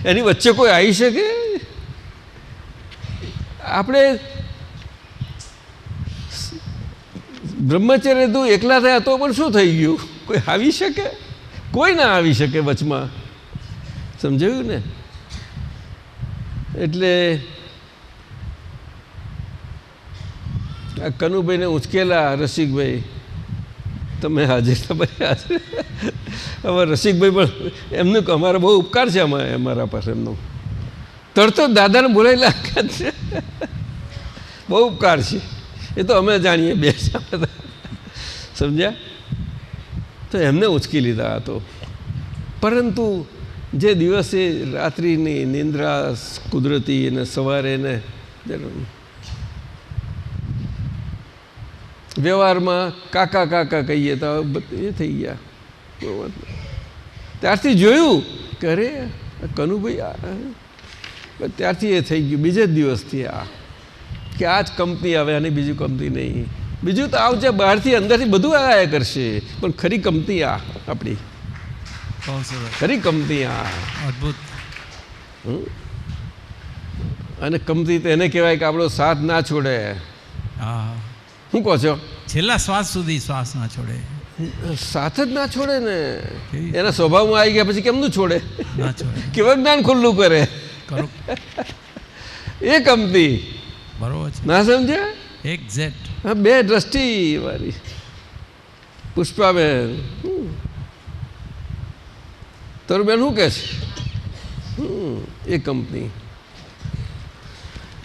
એની વચ્ચે કોઈ આવી શકે? આપણે બ્રહ્મચર્ય તું એકલા થયા તો પણ શું થઈ ગયું? કોઈ આવી શકે? કોઈ ના આવી શકે વચમાં. સમજાયું ને? એટલે આ કનુભાઈને ઉંચકેલા રસિકભાઈ, તમે હાજર હાજર. હવે રસિકભાઈ પણ એમનું અમારો બહુ ઉપકાર છે અમારા પાસે. એમનો તરતો દાદાને બોલાયેલા છે, બહુ ઉપકાર છે. એ તો અમે જાણીએ બે સમજ્યા? તો એમને ઉંચકી લીધા હતો. પરંતુ જે દિવસે રાત્રિની નિંદ્રા કુદરતી અને સવારે ને વ્યવહારમાં કાકા કાકા કહીએ તો એ થઈ ગયા. ત્યારથી જોયું કે અરે કનુભાઈ ત્યારથી એ થઈ ગયું. બીજે જ દિવસથી કે આ જ કંપની આવે અને બીજું કંપની નહીં. બીજું તો આવજે બહારથી અંદરથી બધું આવ્યા કરશે, પણ ખરી કંપની આપણી ખરી કંપની અદ્ભુત. અને કંપની તો એને કહેવાય કે આપણો સાથ ના છોડે. શું કહો છો? છેલ્લા શ્વાસ સુધી શ્વાસ ના છોડે. સાથ જ ના છોડે ને. એના સ્વભાવમાં આવી ગયા પછી કેમનું છોડે? કેવા જ્ઞાન ખુલ્લું કરે એ કંપની. બરોબર છે. ના સમજ્યા? એક્ઝેક્ટ. હા, બે દ્રષ્ટિ વાળી પુષ્પાબેન. તરુબેન શું કહે છે? એ કંપની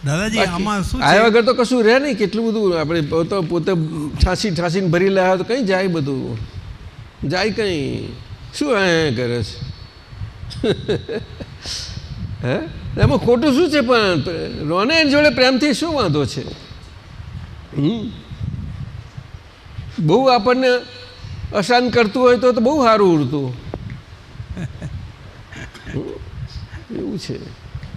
દાદાજી આમાં શું આવ્યા વગર તો કશું રહે નહીં. કેટલું બધું આપણે પોતે ઠાસીને ભરી લાવ્યા તો કંઈ જાય, બધું જાય કંઈ. શું કરે છે? હે, એમાં ખોટું શું છે? પણ રોને એની જોડે પ્રેમથી શું વાંધો છે? બહુ આપણને અશાંત કરતું હોય તો બહુ સારું ઉડતું એવું છે.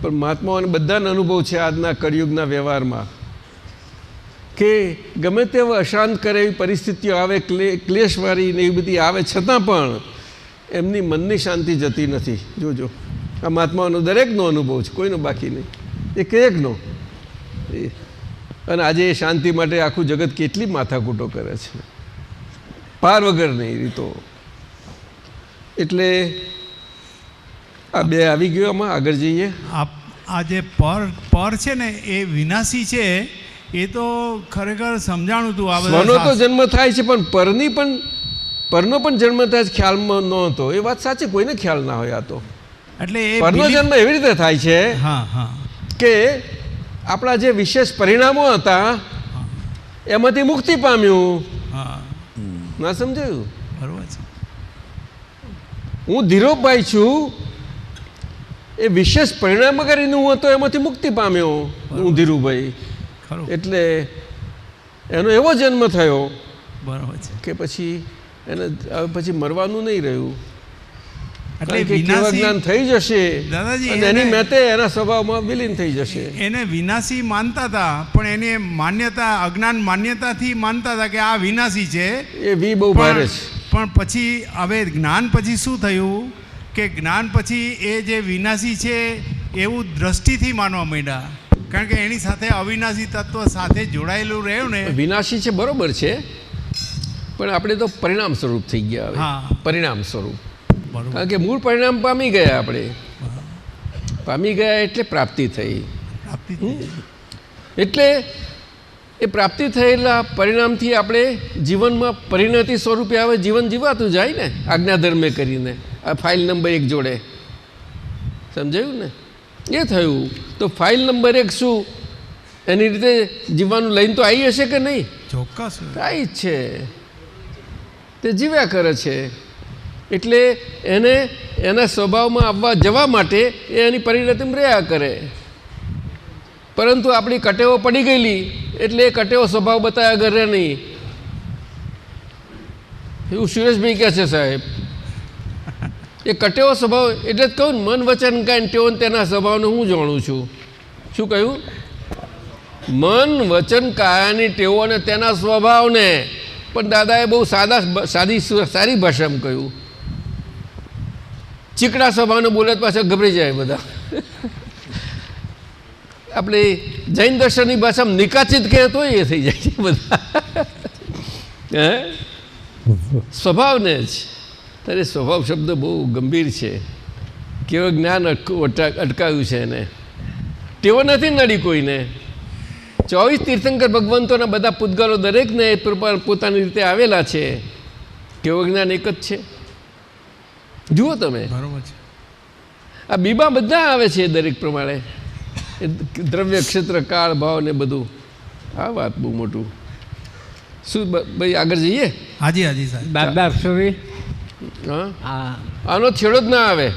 પણ મહાત્માઓને બધાનો અનુભવ છે આજના કળિયુગના વ્યવહારમાં કે ગમે તેવા અશાંત કરે એવી પરિસ્થિતિઓ આવે, ક્લેશવાળી ને એવી બધી આવે, છતાં પણ એમની મનની શાંતિ જતી નથી. જોજો, આ મહાત્માઓનો દરેકનો અનુભવ છે, કોઈનો બાકી નહીં, એક એકનો. અને આજે એ શાંતિ માટે આખું જગત કેટલી માથાકૂટો કરે છે, પાર વગરની રીતો. એટલે આ બે આવી ગયો. આમાં આગળ જઈએ. આ જે પર છે ને એ વિનાશી છે, એ તો ખરેખર સમજાણું હતું. આ સ્વનો તો જન્મ થાય છે, પણ પરનો પણ જન્મ થાય છે, ખ્યાલમાં નહોતો. એ વાત સાચી, કોઈને ખ્યાલ ના હોય. આ તો એટલે પરનો જન્મ એવી રીતે થાય છે કે આપણા જે વિશેષ પરિણામો હતા એમાંથી મુક્તિ પામ્યું. ના સમજાયું? બરોબર છે. હું ધીરોભાઈ છું, એ વિશેષ પરિણામ કરીને હું હતો, એમાંથી મુક્તિ પામ્યો હું ધીરુભાઈ. એટલે એનો એવો જન્મ થયો બરાબર છે કે પછી એને પછી મરવાનું નહીં રહ્યું. એટલે કેવા જ્ઞાન થઈ જશે દાદાજી, અને એની મેતે એના સ્વભાવમાં વિલીન થઈ જશે. એને વિનાશી માનતા હતા, પણ એને માન્યતા અજ્ઞાન માન્યતાથી માનતા હતા કે આ વિનાશી છે. એ વી બહુ ભારે છે. પણ પછી હવે જ્ઞાન પછી શું થયું કે જ્ઞાન પછી એ જે વિનાશી છે એવું દ્રષ્ટિથી માનવા માંડ્યા, કારણ કે એની સાથે અવિનાશી તત્વ સાથે જોડાયેલું રહ્યું ને. વિનાશી છે બરોબર છે, પણ આપણે તો પરિણામ સ્વરૂપ થઈ ગયા. હા, પરિણામ સ્વરૂપ. કારણ કે મૂળ પરિણામ પામી ગયા. આપણે પામી ગયા એટલે પ્રાપ્તિ થઈ. એટલે એ પ્રાપ્તિ થયેલા પરિણામથી આપણે જીવનમાં પરિણતિ સ્વરૂપે આવે જીવન જીવાતું જાય ને, આજ્ઞાધર્મે કરીને. આ ફાઇલ નંબર 1 જોડે સમજાયું ને? એ થયું. તો ફાઇલ નંબર 1 શું એની રીતે જીવવાનું લઈને તો આવી હશે કે નહીં? ચોક્કસ આવી જ છે. તે જીવ્યા કરે છે. એટલે એને એના સ્વભાવમાં આવવા જવા માટે એ એની પરિણતિમાં રહ્યા કરે. પરંતુ આપણી કટેવો પડી ગયેલી એટલે એ કટેવો સ્વભાવ બતાવ્યા કરે નહીં. એવું સુરેશભાઈ કહે છે સાહેબ. એ કટેવો સ્વભાવ એટલે જ કહું ને, મન વચન કાંઈ ટેવો તેના સ્વભાવને હું જાણું છું. શું કહ્યું? મન વચન કાયાની ટેવો અને તેના સ્વભાવને. પણ દાદાએ બહુ સારી ભાષામાં કહ્યું. ચીકણા સ્વભાવને બોલે પાછા ગભરી જાય બધા. આપણે જૈન દર્શનની ભાષામાં નિકાચિત કહે તો એ થઈ જાય છે બધા. હે સ્વભાવને જ. ત્યારે સ્વભાવ શબ્દ બહુ ગંભીર છે. કેવું જ્ઞાન અટકાવ્યું છે એને. ટેવો નથી નડી કોઈને. 24 તીર્થંકર ભગવંતોના બધા પૂતગલો દરેકને પોતાની રીતે આવેલા છે. કેવું જ્ઞાન એક જ છે. જુઓ તમે, બરોબર છે. આ બીબા બધા આવે છે દરેક પ્રમાણે. દ્રવ્ય ક્ષેત્ર કાળ ભાવ ને બધું. આ વાત બહુ મોટું. શું ભાઈ આગળ જઈએ? હાજી હાજી સાહેબ. દાદા શ્રી હા, આનો છેડો જ ના આવે.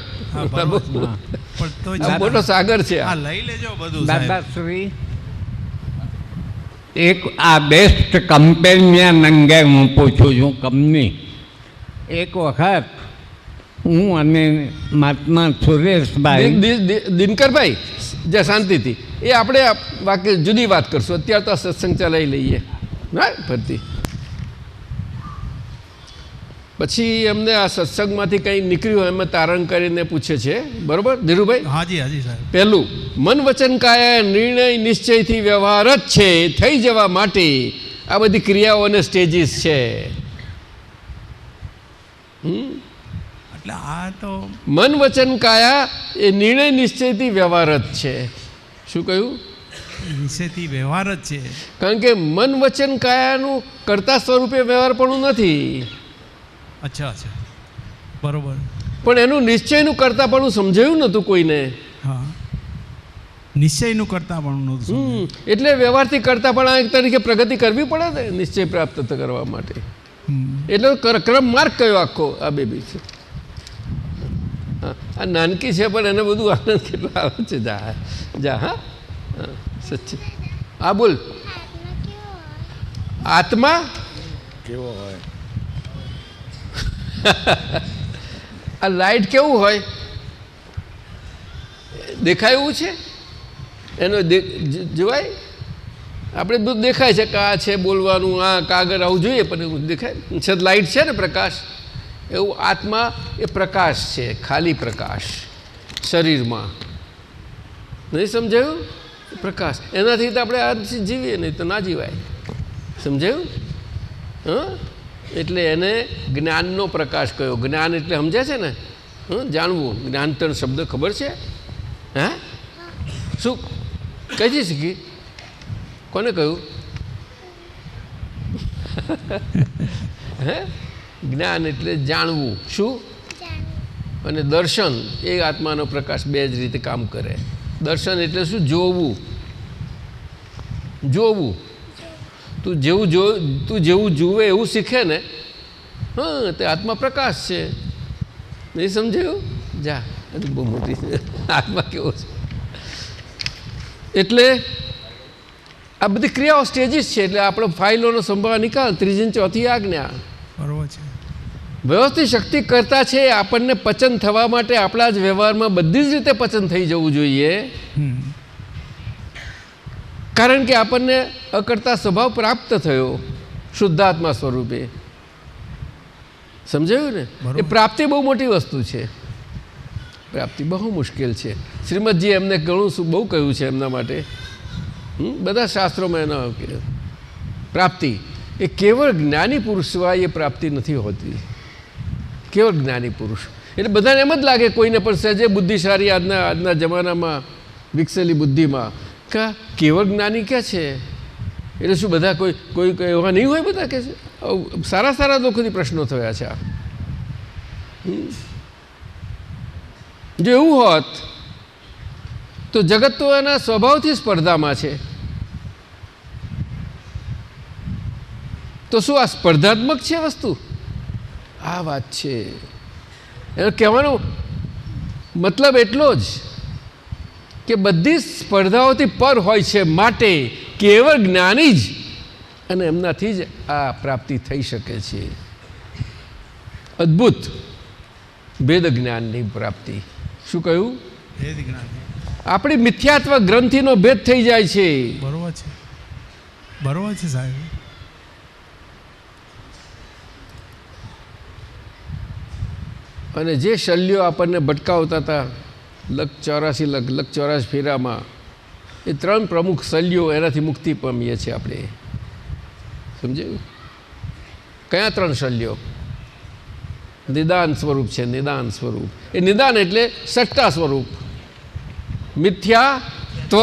મોટો સાગર છે. લઈ લેજો બધું. દાદા શ્રી એક આ બેસ્ટ કમ્પેનિયન અંગે હું પૂછું છું કંપની. એક વખત હું અને મહાત્મા સુરેશભાઈ દિનકરભાઈ જે શાંતિથી એ આપણે વાક્ય જુદી વાત કરશું. અત્યારે તો સત્સંગ ચલાવી લઈએ ના ફરતી. પછી અમને આ સત્સંગમાંથી કંઈ નીકળ્યું એમ તારણ કરીને પૂછે છે. બરોબર ધીરુભાઈ? હાજી હાજી સાહેબ. પહેલું, મન વચન કાયા નિર્ણય નિશ્ચયથી વ્યવહાર જ છે. થઈ જવા માટે આ બધી ક્રિયાઓ અને સ્ટેજીસ છે. એટલે આ તો મન વચન કાયા એ નિર્ણય નિશ્ચયથી વ્યવહાર જ છે. શું કહ્યું? નિશ્ચયથી વ્યવહાર જ છે. કારણ કે મન વચન કાયાનું કર્તા સ્વરૂપે વ્યવહાર પણ નથી. અચ્છા અચ્છા, બરોબર. પણ એનું નિશ્ચયનું કરતા પણ સમજાયું નહોતું કોઈને. હા, નિશ્ચયનું કરતા પણ નહોતું. એટલે વ્યવહારથી કરતા પણ એક તરીકે પ્રગતિ કરવી પડે ને નિશ્ચય પ્રાપ્ત કરવા માટે. એટલે ક્રમ માર્ગ કયો આખો આ બેબી છે. આ નાનકી છે પણ એને બધું આનંદ કેટલો આવે છે. જા જા. હા સચ્ચી. હા બોલ. આત્મા કેવો હોય? આ લાઇટ કેવું હોય? દેખાય એવું છે? એનો જોવાય? આપણે બધું દેખાય છે કે આ છે બોલવાનું, આ કાગળ આવું જોઈએ પણ એવું દેખાય છે. લાઇટ છે ને પ્રકાશ, એવું આત્મા એ પ્રકાશ છે. ખાલી પ્રકાશ શરીરમાં. નહીં સમજાયું? પ્રકાશ એનાથી તો આપણે આ જીવીએ નહીં તો ના જીવાય. સમજાયું? હા, એટલે એને જ્ઞાનનો પ્રકાશ કયો. જ્ઞાન એટલે સમજે છે ને? જાણવું. જ્ઞાનતણ શબ્દ ખબર છે? હા, શું કઈથી શીખી? કોને કહ્યું? હે, જ્ઞાન એટલે જાણવું. શું? અને દર્શન એ આત્માનો પ્રકાશ બે જ રીતે કામ કરે. દર્શન એટલે શું? જોવું. જોવું. તું જેવું જુએ એવું શીખે ને, હા, તે આત્મા પ્રકાશ છે. નહીં સમજાયું? જા, બહુ મોટી આત્મા કેવો છે. એટલે આ બધી ક્રિયાઓ સ્ટેજીસ છે. એટલે આપણો ફાઇલોનો સંભાવ નિકાલ. ત્રીજી ને ચોથી આજ્ઞા. બરોબર છે. વ્યવસ્થિત શક્તિ કરતા છે આપણને પચન થવા માટે આપણા જ વ્યવહારમાં બધી જ રીતે પચન થઈ જવું જોઈએ. કારણ કે આપણને અકર્તા સ્વભાવ પ્રાપ્ત થયો શુદ્ધાત્મા સ્વરૂપે. સમજાયું ને? એ પ્રાપ્તિ બહુ મોટી વસ્તુ છે. પ્રાપ્તિ બહુ મુશ્કેલ છે. શ્રીમદજી એમને ઘણું બહુ કહ્યું છે એમના માટે. બધા શાસ્ત્રોમાં એના પ્રાપ્તિ એ કેવળ જ્ઞાની પુરુષ સિવાય એ પ્રાપ્તિ નથી હોતી. કેવળ જ્ઞાની પુરુષ. એટલે બધાને એમ જ લાગે કોઈને પણ સહેજે બુદ્ધિશાળી આજના જમાનામાં વિકસેલી બુદ્ધિમાં કે કેવળ જ્ઞાની ક્યાં છે? એટલે શું બધા કોઈ એવા નહીં હોય? બધા કે છે સારા લોકોથી પ્રશ્નો થયા છે. જો એવું હોત તો જગત તો એના સ્વભાવથી સ્પર્ધામાં છે. તો શું આ સ્પર્ધાત્મક છે વસ્તુ? આ વાત છે. એનો કહેવાનો મતલબ એટલો જ કે બધી સ્પર્ધાઓથી પર હોય છે. માટે કેવળ જ્ઞાની જ અને એમનાથી જ આ પ્રાપ્તિ થઈ શકે છે. અદ્ભુત ભેદ જ્ઞાનની પ્રાપ્તિ. શું કહ્યું? ભેદ જ્ઞાન. આપણી મિથ્યાત્વ ગ્રંથિનો ભેદ થઈ જાય છે. બરોબર છે, બરોબર છે સાહેબ. અને જે શલ્યો આપણને ભટકાવતા હતા લક 84 ફેરામાં, એ 3 પ્રમુખ શલ્યો, એનાથી મુક્તિ પામીએ છીએ આપણે. સમજાયું? કયા 3 શલ્યો? નિદાન સ્વરૂપ છે. નિદાન સ્વરૂપ, એ નિદાન એટલે સટ્ટા સ્વરૂપ, મિથ્યાત્વ.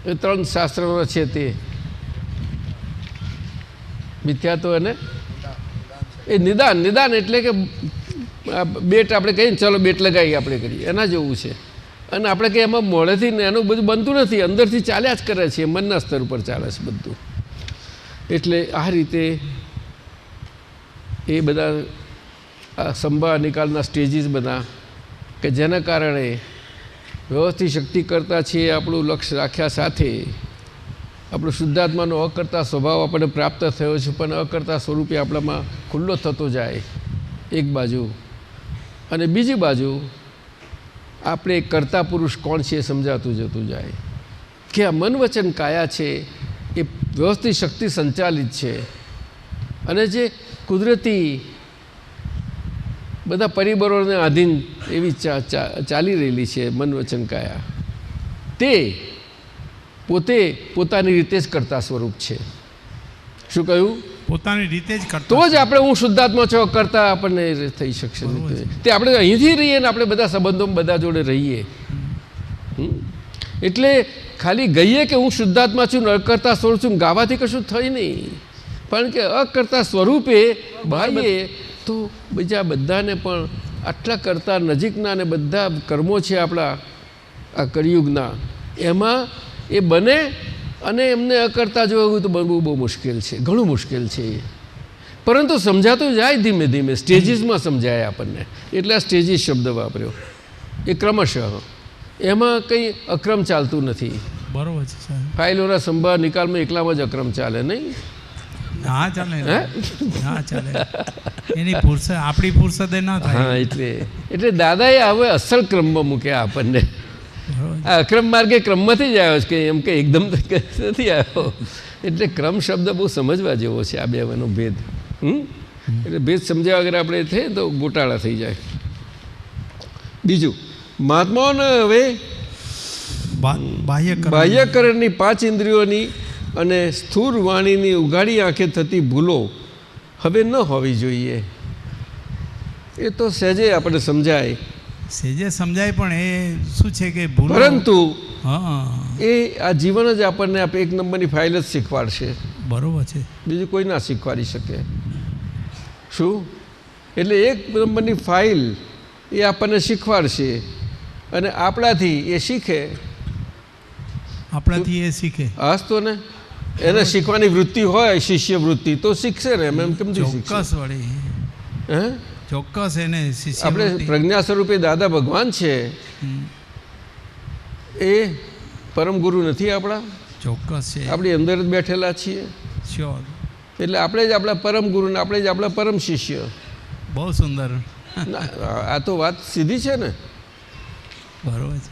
એ 3 શાસ્ત્રોનો છે તે મિથ્યાત્વ અને એ નિદાન. નિદાન એટલે કે બેટ આપણે કહીએ ને, ચાલો બેટ લગાવી આપણે કરીએ, એના જેવું છે. અને આપણે કંઈ એમાં મોડેથી એનું બધું બનતું નથી, અંદરથી ચાલ્યા જ કરે છે, મનના સ્તર ઉપર ચાલે છે બધું. એટલે આ રીતે એ બધા આ સંભાળ નિકાલના સ્ટેજીસ બધા કે જેના કારણે વ્યવસ્થિત શક્તિ કરતા છીએ આપણું લક્ષ્ય રાખ્યા સાથે આપણો શુદ્ધાત્માનો અકર્તા સ્વભાવ આપણને પ્રાપ્ત થયો છે, પણ અકર્તા સ્વરૂપે આપણામાં ખુલ્લો થતો જાય એક બાજુ, અને બીજી બાજુ આપણે કર્તા પુરુષ કોણ છે એ સમજાતું જતું જાય કે આ મન વચન કાયા છે એ વ્યવસ્થિત શક્તિ સંચાલિત છે, અને જે કુદરતી બધા પરિબળોને આધીન એવી ચાલી રહેલી છે મન વચન કાયા, તે પોતે પોતાની રીતે જ કરતા સ્વરૂપ છે. શું કહ્યું? પોતાની રીતે જ કરતા. તો જ આપણે હું શુદ્ધાત્મા છો કરતા આપણને થઈ શકશે. તે આપણે અહીંથી રહીએ ને આપણે બધા સંબંધોમાં બધા જોડે રહીએ. એટલે ખાલી ગઈએ કે હું શુદ્ધાત્મા છું ને અકર્તા સ્વરૂપ છું, ગાવાથી કશું થઈ નહીં. કારણ કે અકર્તા સ્વરૂપે બાઈએ તો બીજા બધાને પણ આટલા કરતા નજીકના ને બધા કર્મો છે આપણા આ કળિયુગના, એમાં એ બને અને એમને અકર્તા જોવું તો બનવું બહુ મુશ્કેલ છે, ઘણું મુશ્કેલ છે. પરંતુ સમજાતું જાય ધીમે ધીમે, સ્ટેજીસમાં સમજાય આપણને. એટલે આ સ્ટેજીસ શબ્દ વાપર્યો. એ ક્રમશઃ, એમાં કંઈ અક્રમ ચાલતું નથી. બરોબર છે સાહેબ. ફાઇલોના સંભાળ નિકાલમાં એકલામાં જ અક્રમ ચાલે નહીં. ના ચાલે, ના ચાલે. એની ફુરસત, આપણી ફુરસત ના થાય. હા, એટલે દાદાએ હવે અસલ ક્રમમાં મૂક્યા આપણને. આ અક્રમ માર્ગે ક્રમમાંથી જ આવ્યો છે, કે એમ કે એકદમ નથી આવ્યો. એટલે ક્રમ શબ્દ બહુ સમજવા જેવો છે, આ બેનો ભેદ. એટલે ભેદ સમજ્યા વગર આપણે થઈએ તો ગોટાળા થઈ જાય. બીજું, મહાત્માઓને હવે બાહ્યકરણની 5 ઇન્દ્રિયોની અને સ્થૂળ વાણીની ઉઘાડી આંખે થતી ભૂલો હવે ન હોવી જોઈએ. એ તો સહેજે આપણે સમજાય, સહેજે સમજાય, પણ એ શું છે કે ભૂલો, પરંતુ હા, એ આ જીવન જ આપણને 1 નંબરની ફાઇલ જ શીખવાડશે. બરોબર છે. બીજું કોઈ ના શીખવાડી શકે. શું? એટલે 1 નંબરની ફાઇલ એ આપણને શીખવાડશે, અને આપણાથી એ શીખે. આપણાથી એ શીખે. હાસ તો ને, એને શીખવાની વૃત્તિ હોય, શિષ્ય વૃત્તિ, તો શીખશે ને. એમ કેમ ચોક્કસ વળી. હે, ચોક્કસ. એને શિષ્ય આપણે પ્રજ્ઞા સ્વરૂપે દાદા ભગવાન છે, એ પરમ ગુરુ નથી આપણા. ચોક્કસ છે. આપણી અંદર જ બેઠેલા છીએ. શ્યોર. એટલે આપણે જ આપણા પરમ ગુરુ ને આપણે જ આપણા પરમ શિષ્ય. બહુ સુંદર. આ તો વાત સીધી છે ને. બરોબર છે.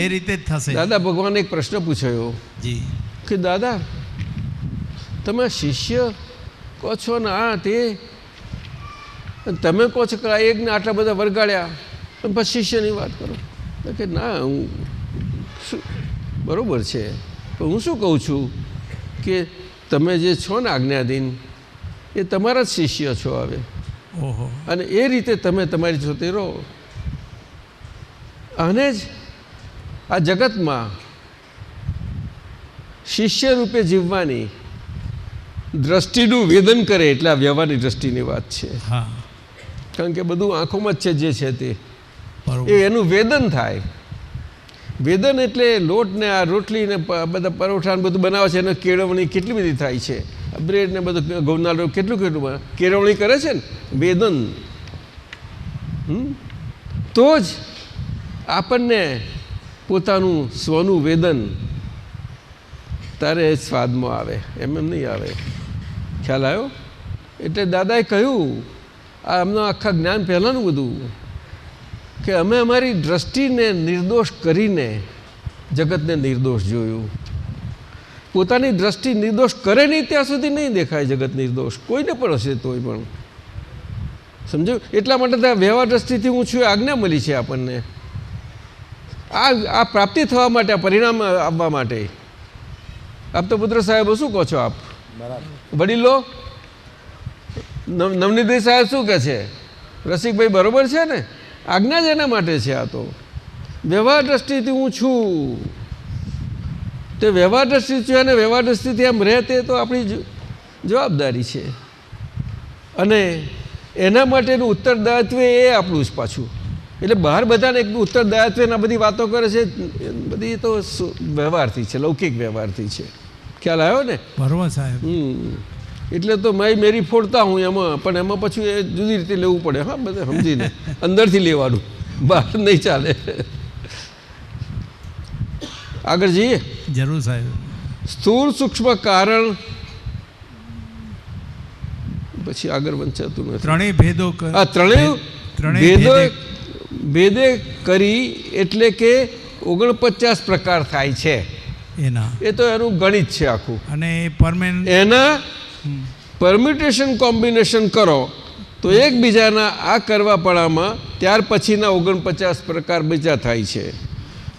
એ રીતે જ થશે. દાદા ભગવાને એક પ્રશ્ન પૂછ્યો જી કે દાદા તમે શિષ્ય કહો છો ને, આ તે તમે કહો છો કે આ એકને આટલા બધા વરગાડ્યા, પછી શિષ્યની વાત કરો. કે ના, હું શું બરાબર છે, પણ હું શું કહું છું કે તમે જે છો ને આજ્ઞાધીન, એ તમારા જ શિષ્ય છો હવે. ઓહો. અને એ રીતે તમે તમારી જોતે રહો. અને જ આ જગતમાં શિષ્ય રૂપે જીવવાની દ્રષ્ટિનું વેદન કરે, એટલે આ વ્યવહારની દ્રષ્ટિની વાત છે. હા, કારણ કે બધું આંખોમાં જ છે જે છે તે, બરોબર. એ એનું વેદન થાય. વેદન એટલે લોટ ને આ રોટલી ને બધા પરોઠા ને બધું બનાવે છે, એને કેળવણી કેટલી બધી થાય છે. બ્રેડ ને બધું ઘઉંના લોટ કેટલું કેળવણી કરે છે ને, વેદન. તો જ આપણને પોતાનું સ્વનું વેદન તારે સ્વાદમાં આવે, એમ નહીં આવે. ખ્યાલ આવ્યો? એટલે દાદાએ કહ્યું આ એમનું આખા જ્ઞાન પહેલાંનું બધું કે અમે અમારી દ્રષ્ટિને નિર્દોષ કરીને જગતને નિર્દોષ જોયું. પોતાની દ્રષ્ટિ નિર્દોષ કરે નહીં ત્યાં સુધી નહીં દેખાય જગત નિર્દોષ, કોઈને પણ હશે તોય પણ. સમજ્યું? એટલા માટે ત્યાં વ્યવહાર દ્રષ્ટિથી હું છું એ આજ્ઞા મળી છે આપણને. આ પ્રાપ્તિ થવા માટે, આ પરિણામ આવવા માટે. આપ તો પુત્ર સાહેબ શું કહો છો? આપ વડીલો નવનીતિ સાહેબ શું કહે છે? રસિકભાઈ બરોબર છે ને? આજ્ઞા જ એના માટે છે. આ તો વ્યવહાર દ્રષ્ટિથી હું છું, તે વ્યવહાર દ્રષ્ટિ છે અને વ્યવહાર દ્રષ્ટિથી આમ રહે તે તો આપણી જવાબદારી છે. અને એના માટેનું ઉત્તરદાયિત્વ એ આપણું જ પાછું. એટલે બહાર બધાને એક ઉત્તરદાયિત્વના બધી વાતો કરે છે, બધી તો વ્યવહારથી છે, લૌકિક વ્યવહારથી છે. ખ્યાલ આવ્યો ને? બરોબર સાહેબ. એટલે તો મેરી ફોડતા હું એમાં, પણ એમાં પછી એ જુદી રીતે લેવું પડે. હા, બધા સમજીને અંદરથી લેવાનું, બહાર નહીં ચાલે. આગળ જઈએ. જરૂર સાહેબ. સ્થૂળ સૂક્ષ્મ કારણ પછી આગળ વંચાતું નથી. ત્રણેય ભેદો ત્રણેય ભેદે કરી એટલે કે 49 પ્રકાર થાય છે. એ તો એનું ગણિત છે આખું. અને એના પરમ્યુટેશન કોમ્બિનેશન કરો તો એકબીજાના આ કરવાપણામાં ત્યાર પછીના 49 પ્રકાર બીજા થાય છે.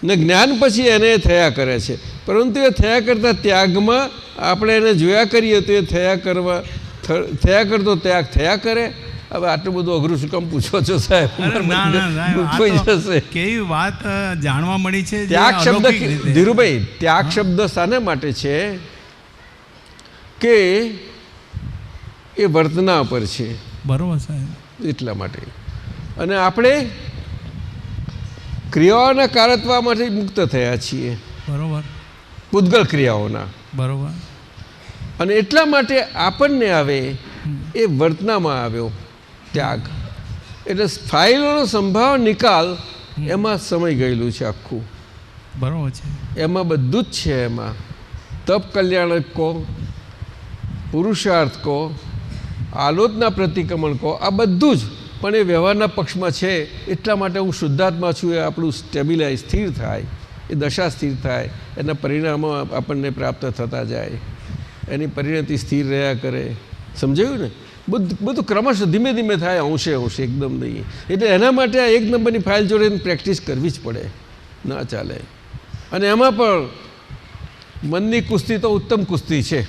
ને જ્ઞાન પછી એને થયા કરે છે. પરંતુ એ થયા કરતા ત્યાગમાં આપણે એને જોયા કરીએ તો એ થયા કરતો ત્યાગ થયા કરે. હવે આટલું બધું અઘરું શું કામ પૂછો છો સાહેબ? કેવી વાત જાણવા મળી છે. ત્યાગ શબ્દ, ધીરુભાઈ, ત્યાગ શબ્દ શાને માટે છે કે એ વર્તના પર છે. બરોબર સાહેબ. એટલા માટે. અને આપણે ક્રિયાઓના કારત્વમાંથી મુક્ત થયા છીએ. બરોબર. પૂતગલ ક્રિયાઓના. બરોબર. અને એટલા માટે આપણને આવે એ વર્તનામાં આવ્યો ત્યાગ. એટલે ફાઇલોનો સંભાવ નિકાલ એમાં સમય ગયેલું છે આખું. બરોબર છે. એમાં બધું જ છે. એમાં તપ કલ્યાણક કહો, પુરુષાર્થ કહો, આલોચના પ્રતિક્રમણ કહો, આ બધું જ પણ એ વ્યવહારના પક્ષમાં છે. એટલા માટે હું શુદ્ધાત્મા છું. એ આપણું સ્ટેબિલાઇઝ સ્થિર થાય, એ દશા સ્થિર થાય, એના પરિણામો આપણને પ્રાપ્ત થતા જાય, એની પરિણતિ સ્થિર રહ્યા કરે. સમજાયું ને? બધું ક્રમશઃ ધીમે ધીમે થાય, અંશે એકદમ નહીં. એટલે એના માટે આ 1 નંબરની ફાઇલ જોડે પ્રેક્ટિસ કરવી જ પડે, ના ચાલે. અને એમાં પણ મનની કુસ્તી તો ઉત્તમ કુસ્તી છે.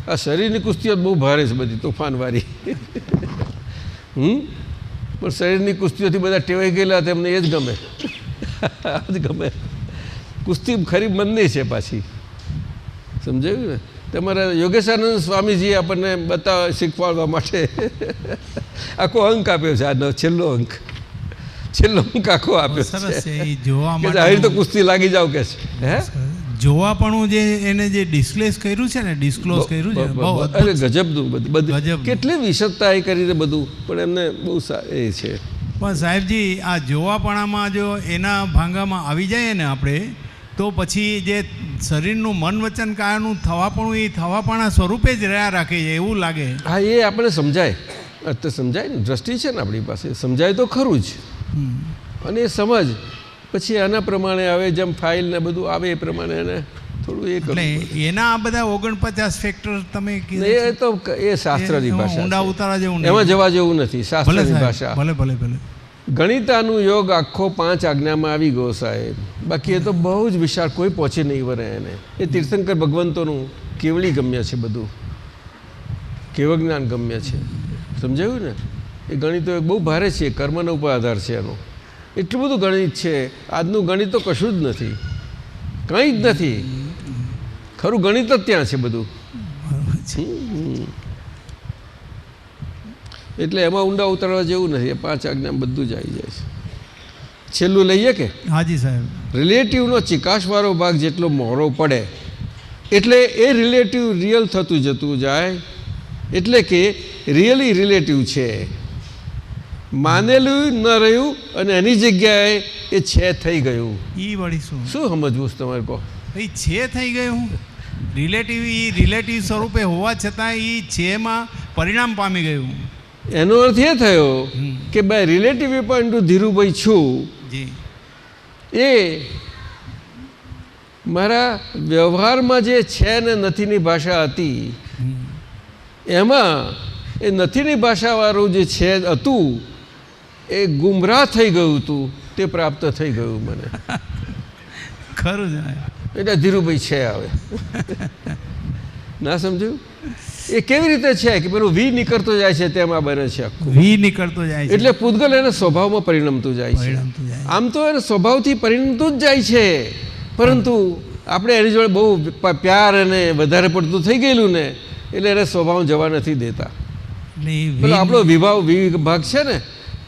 આ શરીરની કુસ્તીઓ બહુ ભારે છે, બધી તોફાનવાળી. પણ શરીરની કુસ્તીઓથી બધા ટેવાઈ ગયેલા તેમને એ જ ગમે, આ જ ગમે. કુસ્તી ખરી મનની છે પાછી. સમજાયું ને? તમારા યોગેશાનંદ સ્વામીજીએ આપણને શીખવાડવા માટે આખો અંક આપ્યો છે. આ છેલ્લો અંક આખો આપ્યો છે. આવી તો કુસ્તી લાગી જાવ કે છે. હે, જોવાપણું જે એને જે ડિસ્ક્લોઝ કર્યું છે ને, ડિસ્ક્લોઝ કર્યું છે, ગજબનું બધું, કેટલી વિશદતા એ કરીને બધું. પણ એમને બહુ એ છે. પણ સાહેબજી, આ જોવાપણામાં જો એના ભાંગામાં આવી જાય ને આપણે, તો પછી જે શરીરનું મન વચન કાયાનું થવાપણું એ થવાપણા સ્વરૂપે જ રહ્યા રાખે છે એવું લાગે. હા, એ આપણે સમજાય. તો સમજાય ને, દ્રષ્ટિ છે ને આપણી પાસે, સમજાય તો ખરું જ. અને એ સમજ પછી આના પ્રમાણે આવે, જેમ ફાઇલ ને બધું આવે એ પ્રમાણે એને થોડું એ એટલે એના આ બધા 49 ફેક્ટર તમે એ તો એ શાસ્ત્રની ભાષા, ઊંડા ઉતારા જેવું, એમાં જવા જેવું નથી. શાસ્ત્રની ભાષા. ભલે ભલે ભલે. ગણિતાનું યોગ આખો 5 આજ્ઞામાં આવી ગયો સાહેબ. બાકી એ તો બહુ જ વિશાળ, કોઈ પહોંચે નહીં વરે એને. એ તીર્થંકર ભગવંતોનું કેવળી ગમ્ય છે બધું, કેવળ જ્ઞાન ગમ્ય છે. સમજાયું ને? એ ગણિતો બહુ ભારે છે, કર્મનો ઉપર આધાર છે એનો. એટલું બધું ગણિત છે. આજનું ગણિત તો કશું જ નથી, કંઈ જ નથી. ખરું ગણિત જ ત્યાં છે બધું. એટલે એમાં ઊંડા ઉતરવા જેવું નથી. એ 5 આજ્ઞા બધું જ આવી જાય છે. છેલ્લું લઈએ કે? હાજી સાહેબ. રિલેટિવનો ચિકાશવાળો ભાગ જેટલો મોરો પડે એટલે એ રિલેટિવ રિયલ થતું જતું જાય. એટલે કે રિયલી રિલેટિવ છે, માનેલું ન રહ્યું અને એની જગ્યાએ એ છે થઈ ગયું. એ વળી શું સમજવું છે તમારે? કહો. એ છે થઈ ગયું. રિલેટિવ સ્વરૂપે હોવા છતાં એ છેમાં પરિણામ પામી ગયું. એનો અર્થ એ થયો કે બાય રિલેટિવ પોઈન્ટ ધીરુભાઈ છું જી એ મારા વ્યવહારમાં જે છે ને નથીની ભાષા હતી એમાં એ નથીની ભાષાવાળું જે છે હતું એ ગુમરાહ થઈ ગયું હતું, તે પ્રાપ્ત થઈ ગયું મને. ખરું છે. એટલે ધીરુભાઈ છે આવે ના સમજ્યું? એ કેવી રીતે છે કે પેલું વી નીકળતો જાય છે તેમાં બને છે આખું. વી નીકળતો જાય છે એટલે પૂતગલ એના સ્વભાવમાં પરિણમતું જાય છે. આમ તો એને સ્વભાવથી પરિણમતું જ જાય છે, પરંતુ આપણે એની જોડે બહુ પ્યાર અને વધારે પડતું થઈ ગયેલું ને એટલે એને સ્વભાવ જવા નથી દેતા. પેલો આપણો વિભાગ છે ને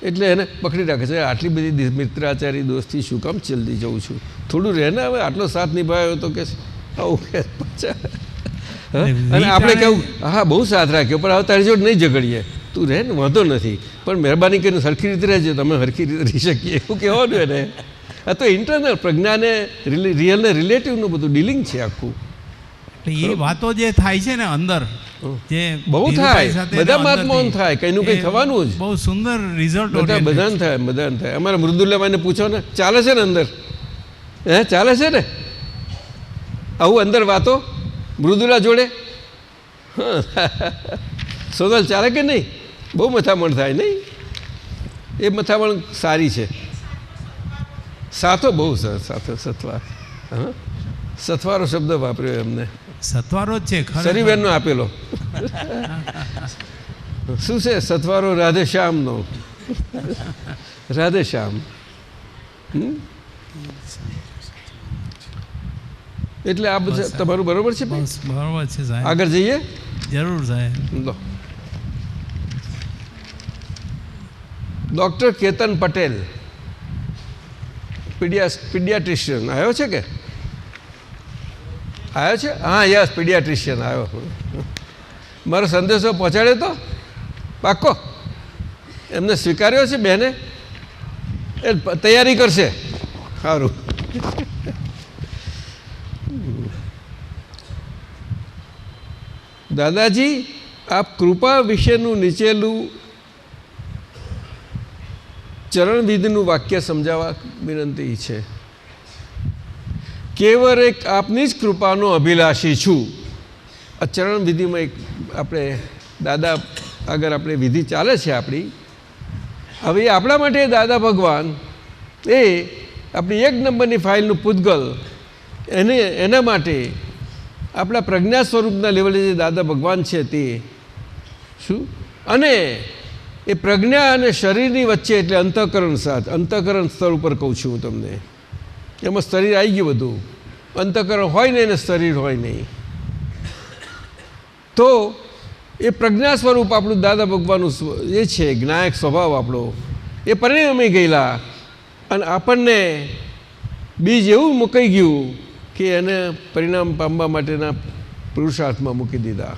એટલે એને પકડી રાખે છે. આટલી બધી મિત્રાચારી દોસ્તી શું કામ જલ્દી જઉં છું, થોડું રહે ને, હવે આટલો સાથ નિભાવ્યો તો કે આવું કે અને આપણે કહું હા બહુ સાથ રાખ્યો પણ હવે તારી જોડે નહીં ઝઘડીએ, તું રહે ને વાંધો નથી પણ મહેરબાની કરીને સરખી રીતે રહેજો, તમે સરખી રીતે રહી શકીએ એવું કહેવાનું એને. આ તો ઇન્ટરનલ પ્રજ્ઞાને રિયલ ને રિલેટિવનું બધું ડીલિંગ છે આખું. એ વાતો જે થાય છે ને અંદર જે બહુ થાય, બધા મહાત્માઓને થાય, કંઈનું કંઈ થવાનું જ. બહુ સુંદર રિઝલ્ટ બધાને થાય, બધાને થાય. અમારા મૃદુલાભાઈને પૂછો ને, ચાલે છે ને અંદર? હે ચાલે છે ને આવું અંદર વાતો મૃદુલા જોડે? સોનલ ચાલે કે નહીં? બહુ મથામણ થાય નહીં? એ મથામણ સારી છે. સાથો બહુ સરસ, સાથો સથવાર. હા સથવારો શબ્દ વાપર્યો એમને, સથવારો જ છે સરીબેનનો આપેલો. શું છે સથવારો? રાધે શ્યામનો. રાધે શ્યામ. એટલે આ બધું તમારું બરોબર છે? બરોબર છે સાહેબ. આગળ જઈએ? જરૂર સાહેબ. ડૉક્ટર કેતન પટેલ, પીડિયાટ્રિશિયન આવ્યો છે કે આવ્યો છે? હા યસ, પીડિયાટ્રિશિયન આવ્યો. મારો સંદેશો પહોંચાડ્યો તો પાક્કો? એમને સ્વીકાર્યો છે બેને? એ તૈયારી કરશે. સારું. દાદાજી આપ કૃપા વિશેનું નીચેલું ચરણવિધિનું વાક્ય સમજાવવા વિનંતી છે. કેવળ એક આપની જ કૃપાનો અભિલાષી છું. આ ચરણવિધિમાં એક આપણે દાદા આગળ આપણે વિધિ ચાલે છે આપણી. હવે આપણા માટે દાદા ભગવાન એ આપણી 1 નંબરની ફાઇલનું પૂતગલ એના માટે આપણા પ્રજ્ઞા સ્વરૂપના લેવલે જે દાદા ભગવાન છે તે શું, અને એ પ્રજ્ઞા અને શરીરની વચ્ચે એટલે અંતઃકરણ સાથ, અંતઃકરણ સ્તર ઉપર કહું છું હું તમને. એમાં શરીર આવી ગયું બધું, અંતઃકરણ હોય નહીં ને શરીર હોય નહીં. તો એ પ્રજ્ઞા સ્વરૂપ આપણું દાદા ભગવાનનું એ છે, જ્ઞાયક સ્વભાવ આપણો એ પરિણમી ગયેલા અને આપણને બીજ એવું મૂકાઈ ગયું કે એને પરિણામ પામવા માટેના પુરુષાર્થમાં મૂકી દીધા.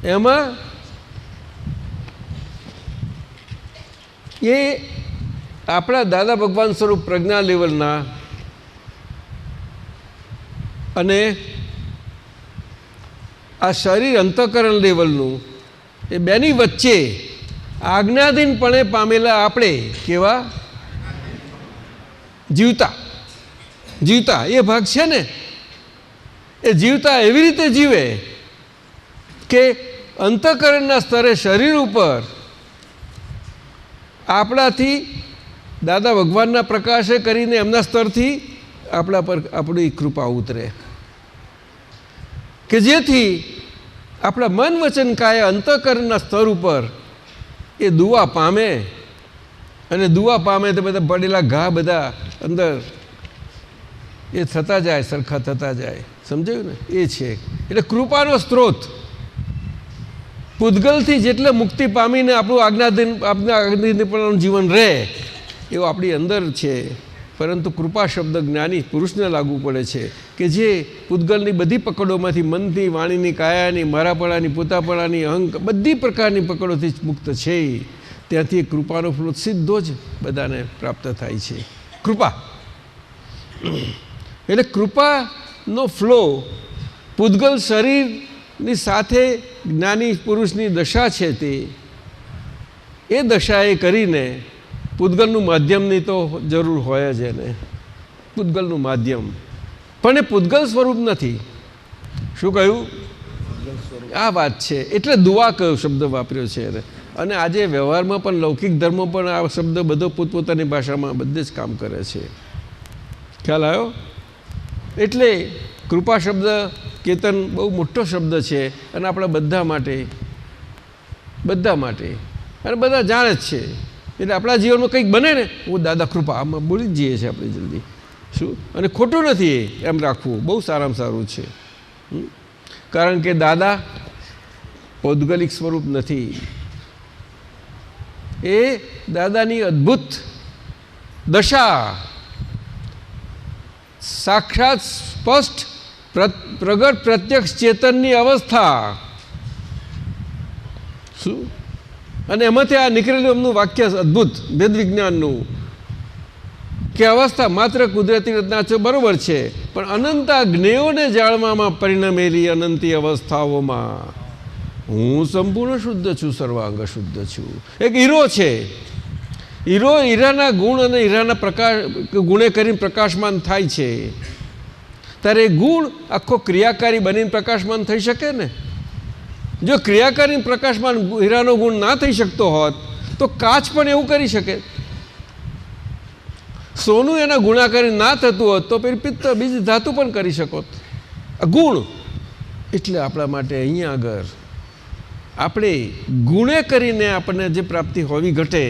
એમાં એ આપણા દાદા ભગવાન સ્વરૂપ પ્રજ્ઞા લેવલના અને આ શરીર અંતઃકરણ લેવલનું એ બેની વચ્ચે આજ્ઞાધીનપણે પામેલા આપણે કેવા જીવતા એ ભાગ છે ને, એ જીવતા એવી રીતે જીવે કે અંતઃકરણના સ્તરે શરીર ઉપર આપણાથી દાદા ભગવાનના પ્રકાશે કરીને એમના સ્તરથી આપણા પર આપણી કૃપા ઉતરે કે જેથી આપણા મન વચન કાયા અંતઃકરણના સ્તર ઉપર એ દુઆ પામે અને દુઆ પામે તો બધા પડેલા ઘા બધા અંદર એ થતા જાય, સરખા થતા જાય. સમજાયું ને? એ છે એટલે કૃપાનો સ્ત્રોત. પૂતગલથી જેટલે મુક્તિ પામીને આપણું આજ્ઞાધીન જીવન રહે એવું આપણી અંદર છે, પરંતુ કૃપા શબ્દ જ્ઞાની પુરુષને લાગુ પડે છે કે જે પૂતગલની બધી પકડોમાંથી, મનથી, વાણીની, કાયાની, મારાપણાની, પોતાપણાની, અહંક બધી પ્રકારની પકડોથી મુક્ત છે. ત્યાંથી કૃપાનો ફ્લો સીધો જ બધાને પ્રાપ્ત થાય છે. કૃપા એટલે કૃપાનો ફ્લો પૂદગલ શરીરની સાથે જ્ઞાની પુરુષની દશા છે તે એ દશાએ કરીને પૂદગલનું માધ્યમની તો જરૂર હોય જ એને, પૂદગલનું માધ્યમ, પણ એ પૂદગલ સ્વરૂપ નથી. શું કહ્યું? આ વાત છે, એટલે દુઆ કયો શબ્દ વાપર્યો છે એને. અને આજે વ્યવહારમાં પણ લૌકિક ધર્મો પણ આ શબ્દ બધો પોતપોતાની ભાષામાં બધે જ કામ કરે છે. ખ્યાલ આવ્યો? એટલે કૃપા શબ્દ કેતન બહુ મોટો શબ્દ છે અને આપણા બધા માટે અને બધા જાણે જ છે. એટલે આપણા જીવનમાં કંઈક બને ને, હું દાદા કૃપા આમાં બોલી જ જઈએ છીએ આપણે જલ્દી. શું? અને ખોટું નથી એમ રાખવું, બહુ સારામાં સારું છે. કારણ કે દાદા પૌદ્ગલિક સ્વરૂપ નથી, એ દાદાની અદ્ભુત દશા, સાક્ષાત સ્પષ્ટ પ્રગટ પ્રત્યક્ષ ચેતનની અવસ્થા. શું? અને એમાંથી આ નીકળેલું એમનું વાક્ય અદ્ભુત ભેદ વિજ્ઞાનનું, કે અવસ્થા માત્ર કુદરતી રચના છે, બરોબર છે, પણ અનંત જ્ઞેયોને જાણવામાં પરિણમેલી અનંતી અવસ્થાઓમાં હું સંપૂર્ણ શુદ્ધ છું, સર્વાંગ શુદ્ધ છું. એક હીરો છે, હીરો હીરાના ગુણ અને હીરાના ગુણે કરીને પ્રકાશમાન થાય છે. ત્યારે એ ગુણ આખો ક્રિયાકારી બનીને પ્રકાશમાન થઈ શકે ને? જો ક્રિયાકારી પ્રકાશમાન હીરાનો ગુણ ના થઈ શકતો હોત તો કાચ પણ એવું કરી શકે. સોનું એના ગુણાકારી ના થતું હોત તો પેલી પિત્ત બીજી ધાતુ પણ કરી શકો. ગુણ એટલે આપણા માટે અહીંયા આગળ આપણે ગુણે કરીને આપણને જે પ્રાપ્તિ હોવી ઘટે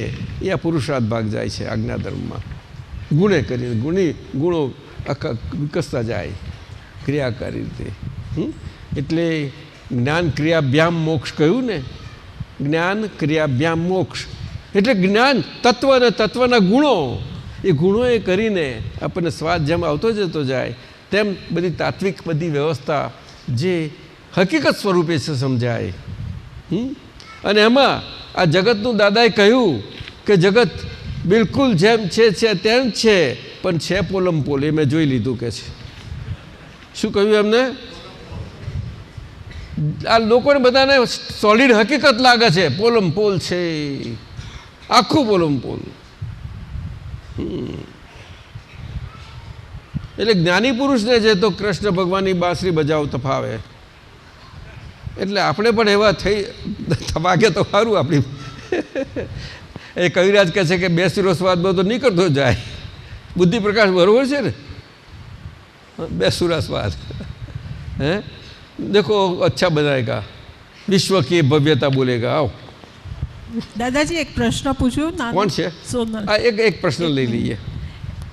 એ આ પુરુષાર્થ ભાગ જાય છે આજ્ઞાધર્મમાં. ગુણે કરીને ગુણો આખા વિકસતા જાય ક્રિયાકારી રીતે. એટલે જ્ઞાન ક્રિયાભ્યામ મોક્ષ કહ્યું ને, જ્ઞાન ક્રિયાભ્યામ મોક્ષ એટલે જ્ઞાન તત્વ અને તત્વના ગુણો, એ ગુણોએ કરીને આપણને સ્વાદ જેમ આવતો જતો જાય તેમ બધી તાત્વિક બધી વ્યવસ્થા જે હકીકત સ્વરૂપે છે સમજાય. અને એમાં આ જગતનું દાદાએ કહ્યું કે જગત બિલકુલ જેમ છે તેમ છે, પણ છે પોલમ પોલ, એ મેં જોઈ લીધું કે છે. શું કહ્યું એમને? આ લોકોને બધાને સોલિડ હકીકત લાગે છે, પોલમ પોલ છે, આખું પોલમ પોલ. એટલે જ્ઞાની પુરુષને છે તો કૃષ્ણ ભગવાનની બાંસરી બજાવતા ફાવે. એટલે આપણે પણ એવા થઈ વાગે તો સારું. આપણી એ કવિરાજ કહે છે કે બેસુરો સ્વાદ બધો નીકળતો જાય. બુદ્ધિ પ્રકાશ બરોબર છે ને, બેસુરા સ્વાદ. હે देखो अच्छा बनाएगा, विश्व की भव्यता बोलेगा. आओ દાદાજી, એક પ્રશ્ન પૂછ્યું. કોણ છે? સોનલ. એક પ્રશ્ન લઈ લઈએ.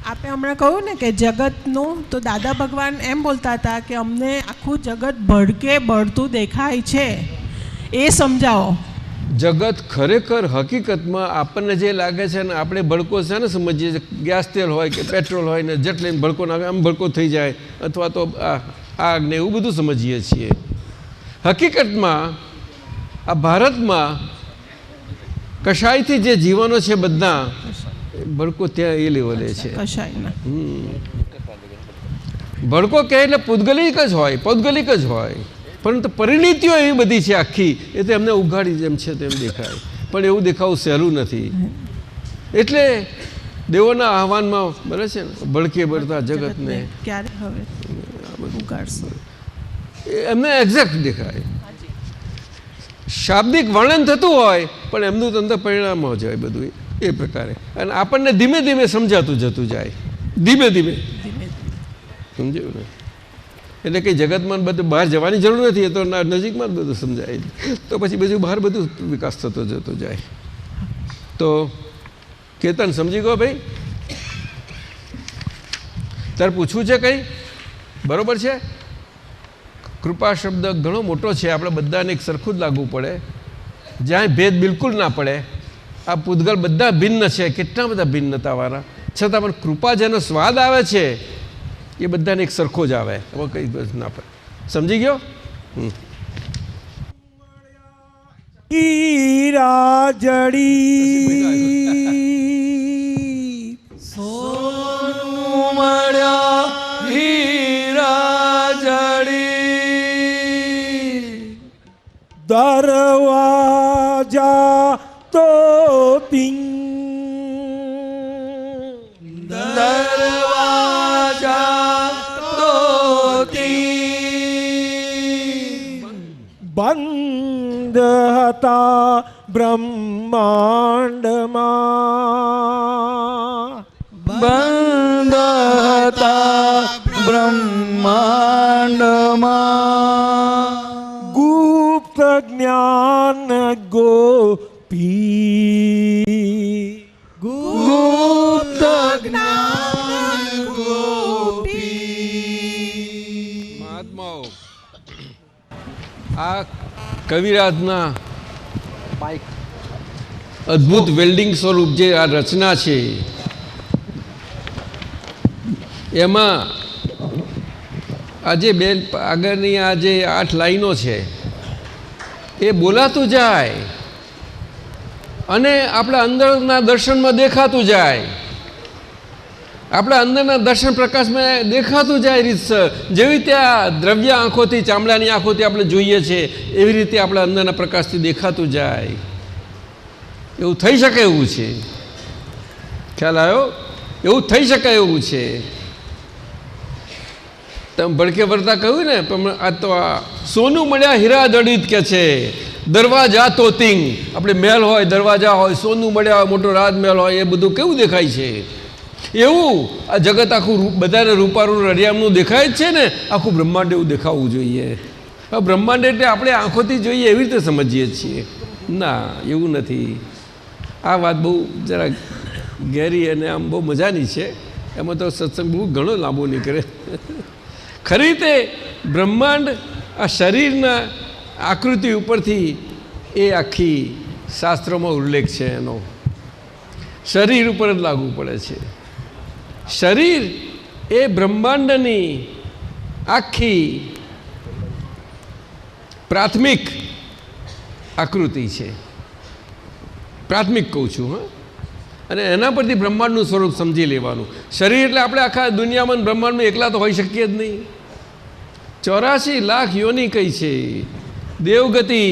આપે હમણાં કહ્યું ને કે જગતનું, તો દાદા ભગવાન એમ બોલતા હતા કે અમને આખું જગત ભડકે બળતું દેખાય છે, એ સમજાવો. જગત ખરેખર હકીકતમાં આપણને જે લાગે છે ને, આપણે ભડકો છે ને સમજીએ, ગેસ તેલ હોય કે પેટ્રોલ હોય ને જેટલે ભડકો નાખે આમ ભડકો થઈ જાય, અથવા તો આગ ને એવું બધું સમજીએ છીએ. હકીકતમાં આ ભારતમાં કશાયથી જે જીવનો છે બધા ભડકો ત્યાં એ લેવલે છે. ભડકો કહે એટલે પૌદ્ગલિક જ હોય, પરંતુ પરિણીતિઓ એવી બધી છે આખી, એ તો એમને ઉઘાડી જેમ છે તેમ દેખાય, પણ એવું દેખાવું સહેલું નથી. એટલે દેવોના આહવાનમાં બને છે ને, ભડકે બળતા જગતને એમને એક્ઝેક્ટ દેખાય. શાબ્દિક વર્ણન થતું હોય પણ એમનું તંત્ર પરિણામ જ હોય બધું એ પ્રકારે. અને આપણને ધીમે ધીમે સમજાતું જતું જાય, ધીમે ધીમે. સમજ્યું ને? એટલે કંઈ જગતમાં બધું બહાર જવાની જરૂર નથી, એ તો નજીકમાં જ બધું સમજાય. તો પછી બધું બહાર બધું વિકાસ થતો જતો જાય. તો કેતન સમજી ગયો ભાઈ? તારે પૂછવું છે કંઈ? બરાબર છે? કૃપા શબ્દ ઘણો મોટો છે, આપણે બધાને એક સરખું જ લાગવું પડે. જ્યાં ભેદ બિલકુલ ના પડે. આ પૂતગલ બધા ભિન્ન છે, કેટલા બધા ભિન્નતાવાળા, છતાં પણ કૃપા જેનો સ્વાદ આવે છે એ બધાને એક સરખો જ આવે, એમાં કંઈ ના પડે. સમજી ગયો? હીરા જડી સોનું મળ્યા હીરા જડી દરવાજા તો તિંગ બંધ હતા બ્રહ્માંડમાં ગુપ્ત જ્ઞાન ગોપી મહાત્માઓ, આ કવિરાજના અદ્ભુત વેલ્ડિંગ સ્વરૂપ જે આ રચના છે એમાં આજે બે આગળની આ જે 8 લાઈનો છે એ બોલાતું જાય અને આપણા અંદરના દર્શનમાં દેખાતું જાય, આપણા અંદરના દર્શન પ્રકાશમાં દેખાતું જાય રીતસર. જેવી રીતે આ દ્રવ્ય આંખોથી, ચામડાની આંખોથી આપણે જોઈએ છીએ એવી રીતે આપણા અંદરના પ્રકાશથી દેખાતું જાય. એવું થઈ શકે એવું છે. ખ્યાલ આવ્યો? એવું થઈ શકે એવું છે. તમે ભડકે વળતા કહ્યું ને, પણ આ તો આ સોનું મળ્યા હીરા જડિત કે છે. દરવાજા તો તિંગ, આપણે મહેલ હોય, દરવાજા હોય, સોનું મળ્યા હોય, મોટો રાજમહેલ હોય, એ બધું કેવું દેખાય છે? એવું આ જગત આખું બધાને રૂપારું રળિયામનું દેખાય જ છે ને. આખું બ્રહ્માંડ એવું દેખાવું જોઈએ. હવે બ્રહ્માંડ એટલે આપણે આંખોથી જોઈએ એવી રીતે સમજીએ છીએ. ના, એવું નથી. આ વાત બહુ જરા ઘેરી અને આમ બહુ મજાની છે. એમાં તો સત્સંગ બહુ ઘણો લાંબો નીકળે. ખરી રીતે બ્રહ્માંડ આ શરીરના આકૃતિ ઉપરથી એ આખી શાસ્ત્રોમાં ઉલ્લેખ છે એનો. શરીર ઉપર જ લાગુ પડે છે. શરીર એ બ્રહ્માંડની આખી પ્રાથમિક આકૃતિ છે. પ્રાથમિક કહું છું. હા, અને એના પરથી બ્રહ્માંડનું સ્વરૂપ સમજી લેવાનું. શરીર એટલે આપણે આખા દુનિયામાં બ્રહ્માંડમાં એકલા તો હોઈ શકીએ જ નહીં. 84 લાખ યોની કઈ છે. દેવગતિ,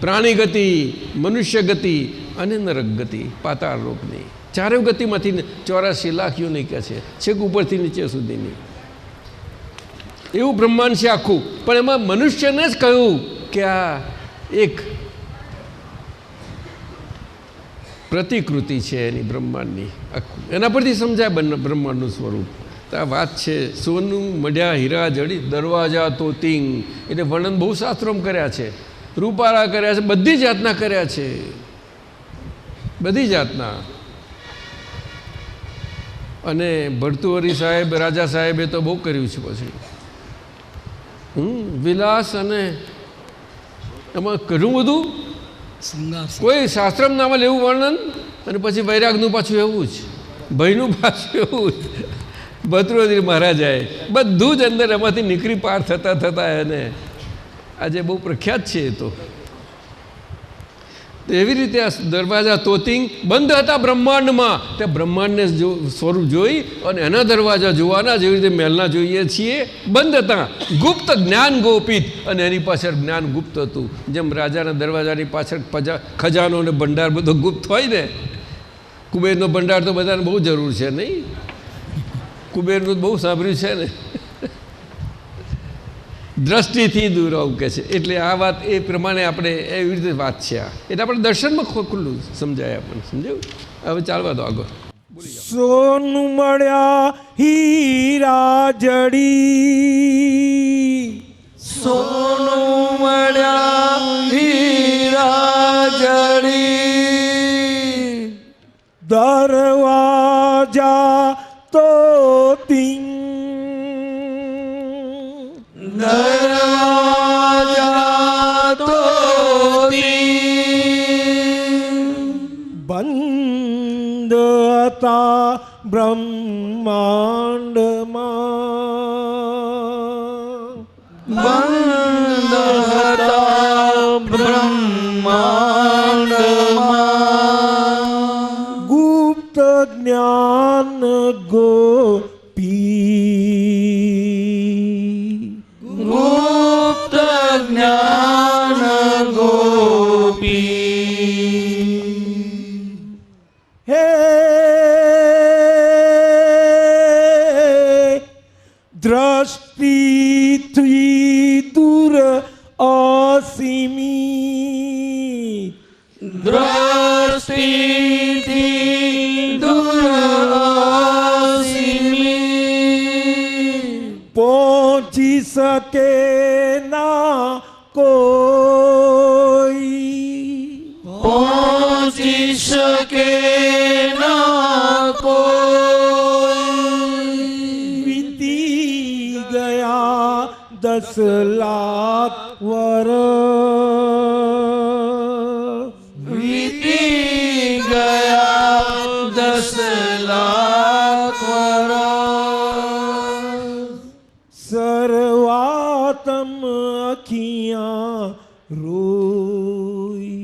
પ્રાણીગતિ, મનુષ્ય ગતિ અને નરક ગતિ, પાતાળ લોકની. ચારે ગતિમાંથી 84 લાખ યોની કહે છે, છેક ઉપરથી નીચે સુધીની. એવું બ્રહ્માંડ છે આખું. પણ એમાં મનુષ્યને જ કહ્યું કે આ એક પ્રતિકૃતિ છે એની બ્રહ્માંડની. એના પરથી સમજાય બ્રહ્માંડનું સ્વરૂપ. તો આ વાત છે સોનું મળ્યા હીરા જડિત દરવાજા તો તિંગ. એટલે વર્ણન બહુ શાસ્ત્રોમાં કર્યા છે, રૂપારા કર્યા છે, બધી જાતના કર્યા છે, બધી જાતના. અને ભરતુહરી સાહેબ, રાજા સાહેબે તો બહુ કર્યું છે. પછી વિલાસ અને એમાં ઘણું બધું કોઈ શાસ્ત્રમાં ના મળે એવું વર્ણન. અને પછી વૈરાગનું પાછું એવું જ, ભયનું પાછું એવું જ. ભરતુહરી મહારાજાએ બધું જ અંદર એમાંથી નીકળી પાર થતાં થતાં એને આજે બહુ પ્રખ્યાત છે એ તો. એવી રીતે આ દરવાજા તોતિંગ બંધ હતા બ્રહ્માંડમાં. તે બ્રહ્માંડને સ્વરૂપ જોઈ અને એના દરવાજા જોવાના, જેવી રીતે મહેલના જોઈએ છીએ, બંધ હતા. ગુપ્ત જ્ઞાન ગોપિત, અને એની પાછળ જ્ઞાન ગુપ્ત હતું. જેમ રાજાના દરવાજાની પાછળ ખજાનો અને ભંડાર બધો ગુપ્ત હોય ને. કુબેરનો ભંડાર તો બધાને બહુ જરૂર છે નહીં? કુબેરનું બહુ સાંભળ્યું છે ને. દ્રષ્ટિથી દૂર આવું કહે છે. એટલે આ વાત એ પ્રમાણે આપણે એવી રીતે વાત છે. આ એટલે આપણે દર્શનમાં ખુલ્લું સમજાય આપણને. સમજાયું? હવે ચાલવા દો આગળ. સોનું મળ્યા હીરા જડી, સોનું મળ્યા હીરા જડી, દરવાજા તો તિંગ, દરવાજા તો તિંગ, બંધ હતા બ્રહ્માંડમાં, બંધ હતા બ્રહ્માંડમાં, ગુપ્ત જ્ઞાન ગોપી, ગુપ્ત જ્ઞાન ગો દ્રષ્ટિથી દૂર અસીમી દ્રષ્ટિથી દૂર અસીમી પહોંચી શકે ના કોઈ પહોંચી શકે ના કોઈ વીતી ગયા 10 લાખ વર્ષ વીતી ગયા 10 લાખ વર્ષ સર્વાતમ અખિયાં રોઈ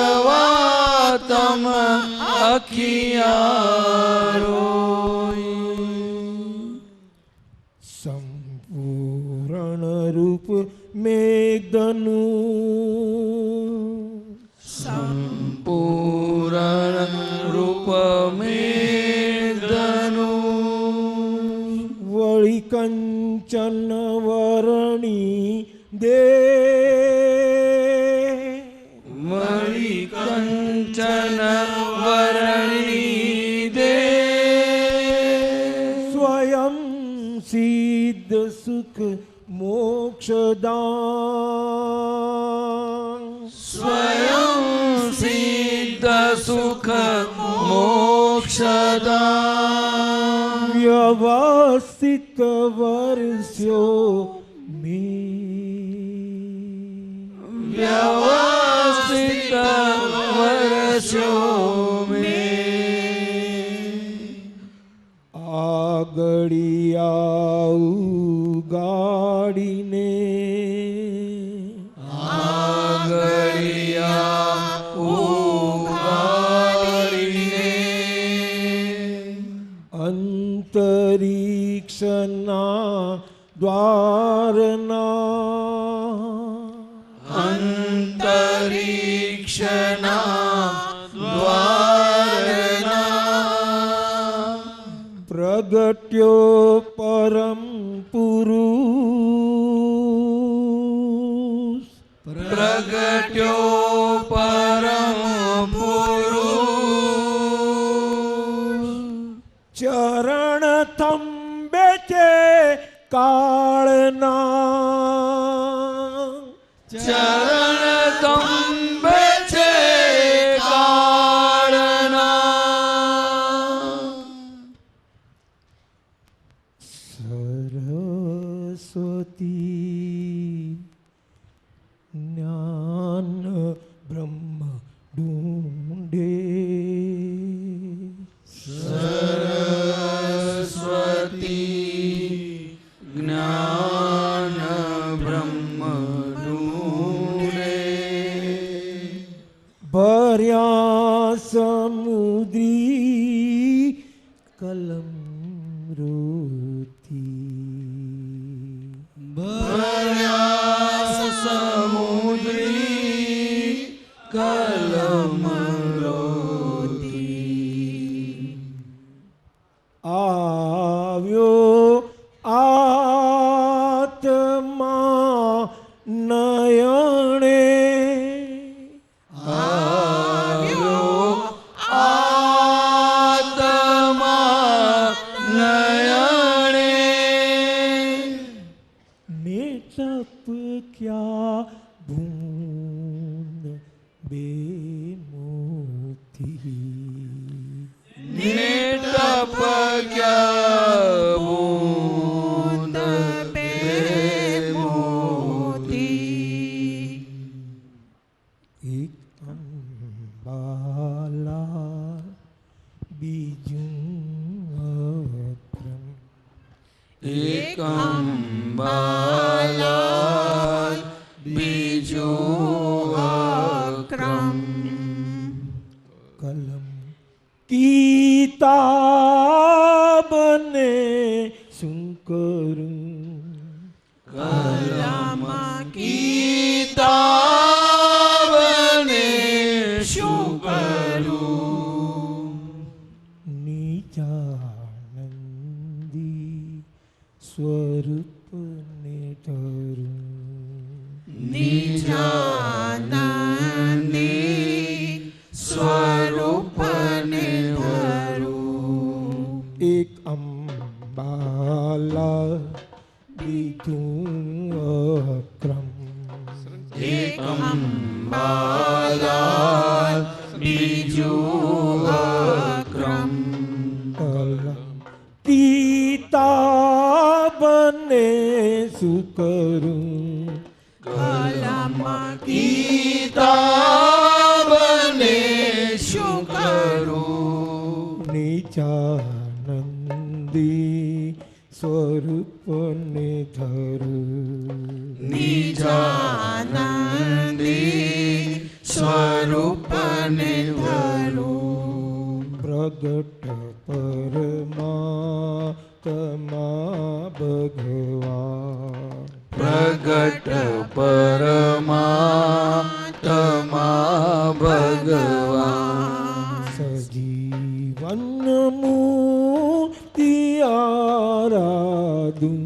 સર્વાતમ અખિયાં રોઈ સંપૂર્ણ રૂપ મેઘધનું સંપૂર્ણ રૂપ મેઘધનું વળી કંચન વર્ણી દે મળી કંચન વર્ણી દે સ્વયં સિદ્ધ સુખ મોક્ષદાન સ્વયં સિદ્ધ સુખ મોક્ષદાન વ્યવસ્થિત વર્ષો વ્યવસ્થિત વર્ષો આગળિયા ઉગાડીને આગળિયા ઉગાડીને અંતરિક્ષના દ્વારના અંતરિક્ષના દ્વારના પ્રગટ્યો પરમ પુરુષ પ્રગટ્યો પરમ પુરુષ ચરણ થંભે છે કાળના ચરણ તંબે છે કાળના સરસ્વતી જ્ઞાન બ્રહ્મ ઢૂંઢે સરસ્વતી જ્ઞાન બ્રહ્મ ઢૂંઢે ભર્યા સમુદ્રી કલમ રોતી ભર્યા સમુદ્રી કલમ રોતી આવ્યો આત્મા નયણે આવ્યો આત્મા નયણે ને ટપક્યા બૂંદ બે મોતી ને ટપક્યા બૂંદ બે મોતી એક અંબાલા બીજું અક્રમ એક અંબાલાલ બીજું અક્રમ કલમ કિતાબને શું કરું કલમ કિતાબને શું કરું નિજાનંદી સ્વરૂપને ધરું નિજાનંદી સ્વરૂપને ધરું એક અંબાલા બીજું અક્રમ એક અંબાલા બીજું અક્રમ પિતા બને શું કરું કલામાં કિતાબને શું કરું નિજાનંદી સ્વરૂપને ધરું નિજાનંદી સ્વરૂપને ધરું પ્રગટ પરમાત્મા ભગવાન પ્રગટ પરમાત્મા ભગવાન સજીવન મૂર્તિ આરાધું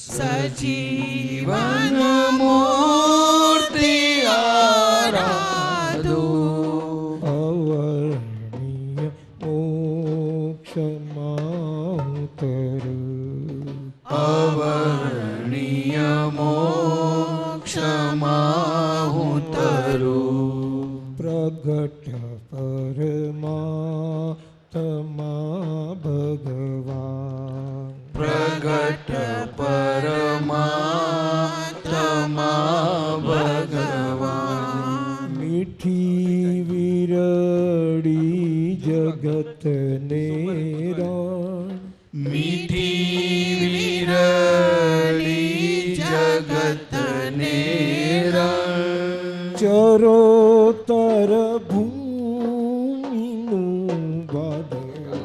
સજીવન મૂર્તિ આરાધું અવર્ણીય મોક્ષમાં તરું અવર્ણીય મોક્ષમાં હું તરું પ્રગટ પરમાત્મા ભગવાન પ્રગટ પરમાત્મા ભગવાન મીઠી વિરડી જગતને રણ મીઠી વિરડી જગતને રણ ચરોતર ભૂમિનું બાદલ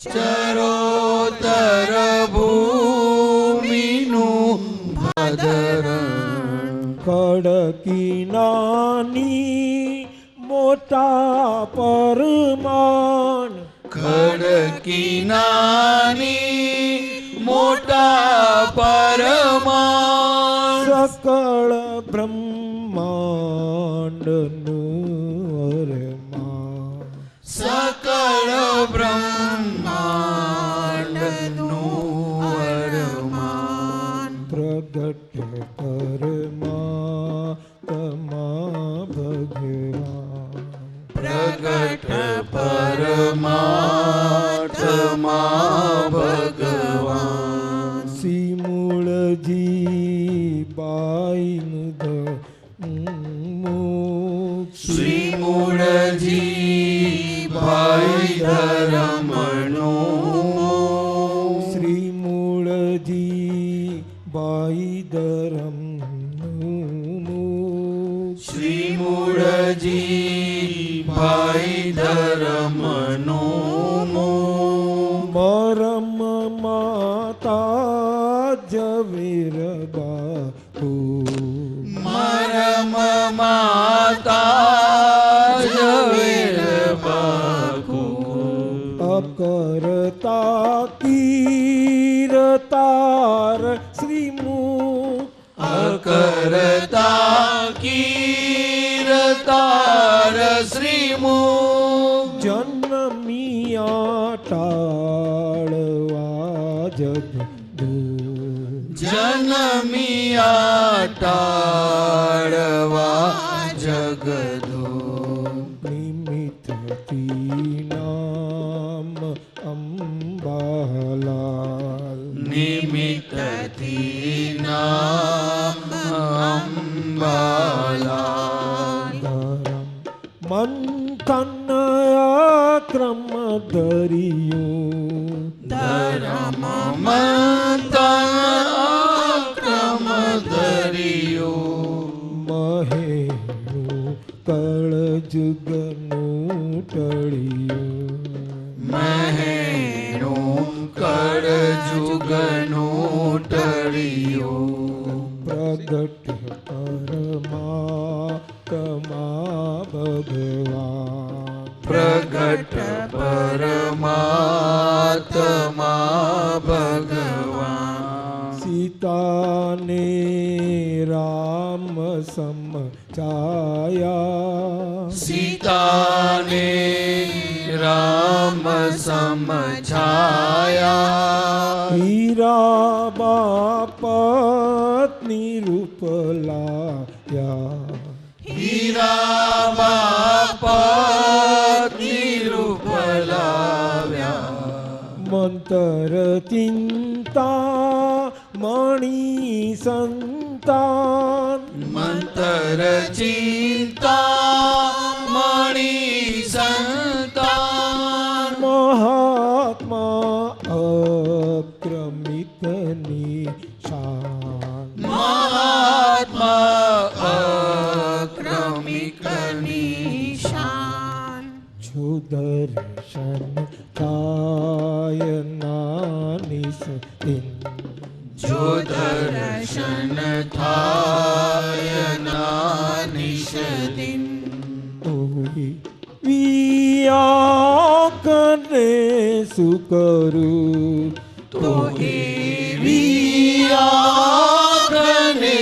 ચરોતર ભૂમિનું ભાદરણ ખડકી નાની મોટા પરમાન ખડકી નાની મોટા પરમાણ સકળ બ્રહ્માંડનું અરમાન સકળ બ્રહ્માંડનું અરમાન પ્રગટ પરમાત્મા ભગવાન પ્રગટ પરમાત્મા ભગવાન શ્રીમૂળજી બાઈનું શ્રીમૂળજી ભાઈ ધર્મનું શ્રીમૂળજી બાઈ ધર્મનું શ્રીમૂળજી ભાઈ ધર્મનું મરમ માતા ઝવેર બાપુ મરમ માતા ઝવેર બાપુ અકરતા કીરતાર શ્રીમુ અકરતા કીરતાર શ્રીમુખ જન્મિયા ટાળવા જગદુ જન્મિયા ટાળવા જગદો નિમિત્તથી નામ અંબાલાલ નિમિત્તથી નામ અંબાલાલ ધરમ મંથન ક્રમ ધર્યું ધર્મ મંથન ક્રમ ધર્યું મહેનું કળજુગનું ટળિયું મહેનું કળજુગનું ટળિયું પ્રગટ પરમાત્મા ભગવાન પ્રગટ પરમાત્મા ભગવાન સીતાને રામ સમજાયા સીતાને રામ સમજાયા હીરા પત્ની રૂપ લાયા હીરા પત્ની રૂપ લાવ્યા મંતર ચિંતા મણિ સંતાન મંતર ચિંતા મણિ સંતાન મહાત્મા અક્રમિક નિશાન મહાત્મા અક્રમિક નિશાન જો દર્શન થાય નાનિસદિન જો દર્શન થાય નાનિશદિન તોય વિયાકને શું કરું તો એવી આંખને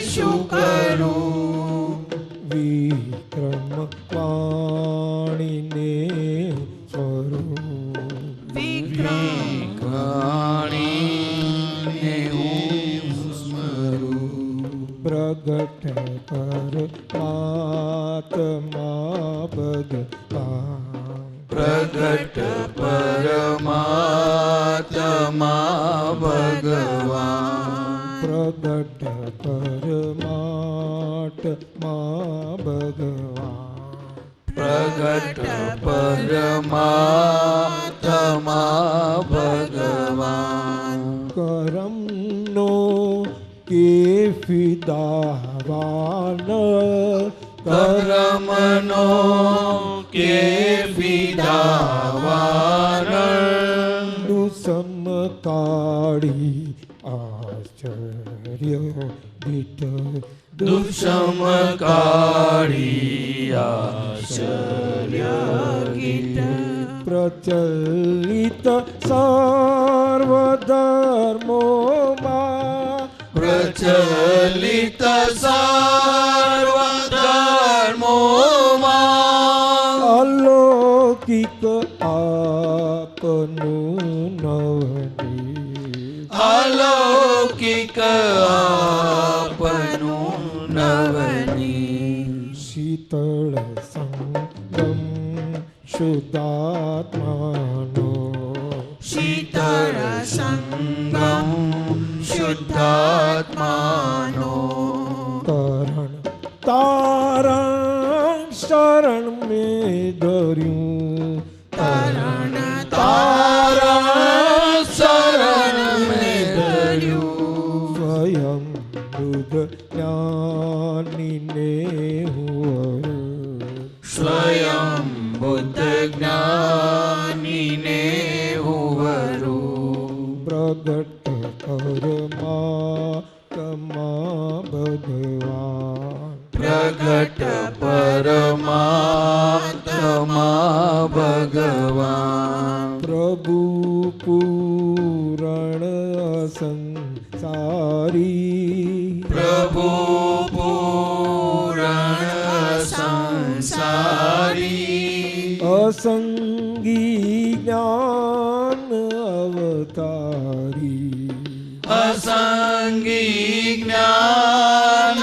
શું કરું વિક્રમ પાણીને સ્વરૂપ વિક્રાણીને હું સ્મરું પ્રગટ કર આત્મા ભગવાન પ્રગટ પરમાત્મા ભગવાન પ્રગટ પરમાત્મા ભગવાન પ્રગટ પરમાત્મા ભગવાન કરમનો કે ફિદાવાન કરમનો કે વિદાવાન દુસમકાળી આશ્ચર્ય દીઠ દુષમકાળી આશ્ચર્ય ગીત પ્રચલિત સર્વધર્મોમાં પ્રચલિત સર્વધર્મોમાં અલૌકિક આપનું નવનીત અલૌકિક આપનું નવની શીતળ સંગમ શુદ્ધાત્માનો શીતળ સંગમ શુદ્ધાત્માનો તરણ તારણ શરણ મેં ધર્યું તરણ તારણ શરણ મેં ધર્યું સ્વયં બુદ્ધ જ્ઞાનીને હું સ્વયં બુદ્ધ જ્ઞાનીને હુવરું પ્રગટ પરમાત્મા ભગવાન પ્રગટ પરમાત્મા ભગવાન પ્રભુ પૂરણ સંસારી પ્રભુ પૂરણ સંસારી અસંગી જ્ઞાન અવતારી અસંગી જ્ઞાન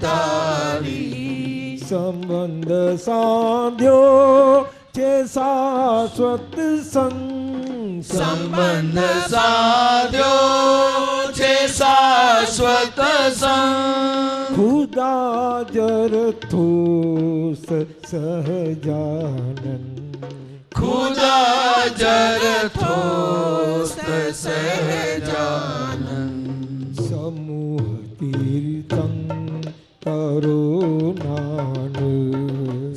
અવતારી સંબંધ સાધ્યો છે શાશ્વત સંગ સંબંધ સાધ્યો છે શાશ્વત સંગ ખુદા જરથોસ સહજાનંદ ખુદા જરથોસ્ત સહજાનંદ સમૂહ તીર્થં કરુણાન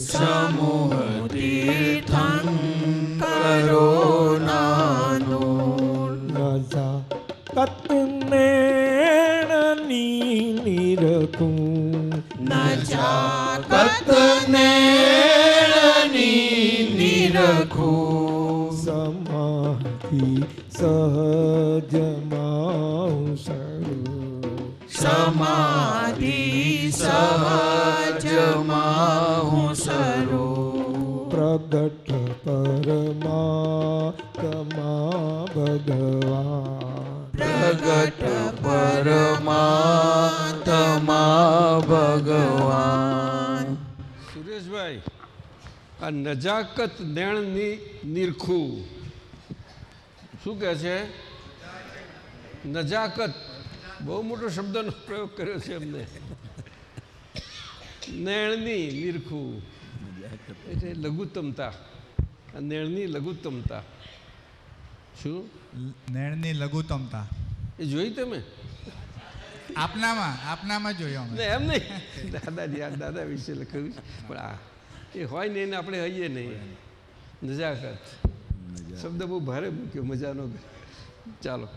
સમૂહ તીર્થં કરુણાનો નજા કતનેણની નિરખું નજાકતને નિરખું સમાધિ સહજમાં હું સરું સમાધિ સહજમાં હું સરું પ્રગટ પરમાત્મા ભગવાન પ્રગટ પરમાત્મા ભગવાન. સુરેશભાઈ, આ નજાકત નેણની નિરખું શું કહે છે? નજાકત બહુ મોટો શબ્દનો પ્રયોગ કર્યો છે એમને. નેણની નિરખું એટલે લઘુત્તમતા, આ નેણની લઘુત્તમતા. શું? નેણની લઘુત્તમતા એ જોઈ તમે? આપનામાં જોયો અમે. એમ નહીં, દાદા વિશે લખ્યું છે, પણ આ એ હોય ને એને આપણે હઈએ નહીં. નજાકત શબ્દ બહુ ભારે મૂક્યો, મજાનો. ચાલો.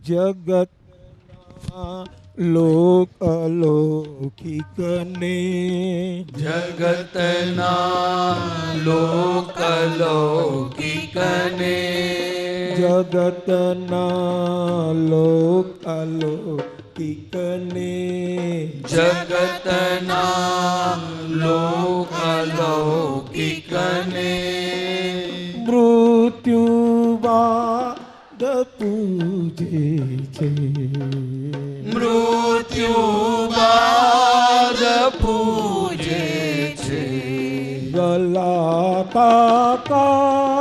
જગત લોક અલૌકિકને જગતના લોક લૌકિકને જગતના લોક અલૌકિકને જગતના લોક લૌકિકને મૃત્યુ બાદ પૂજે છે મૃત્યુ બાદ પૂજે છે ગલા કાકા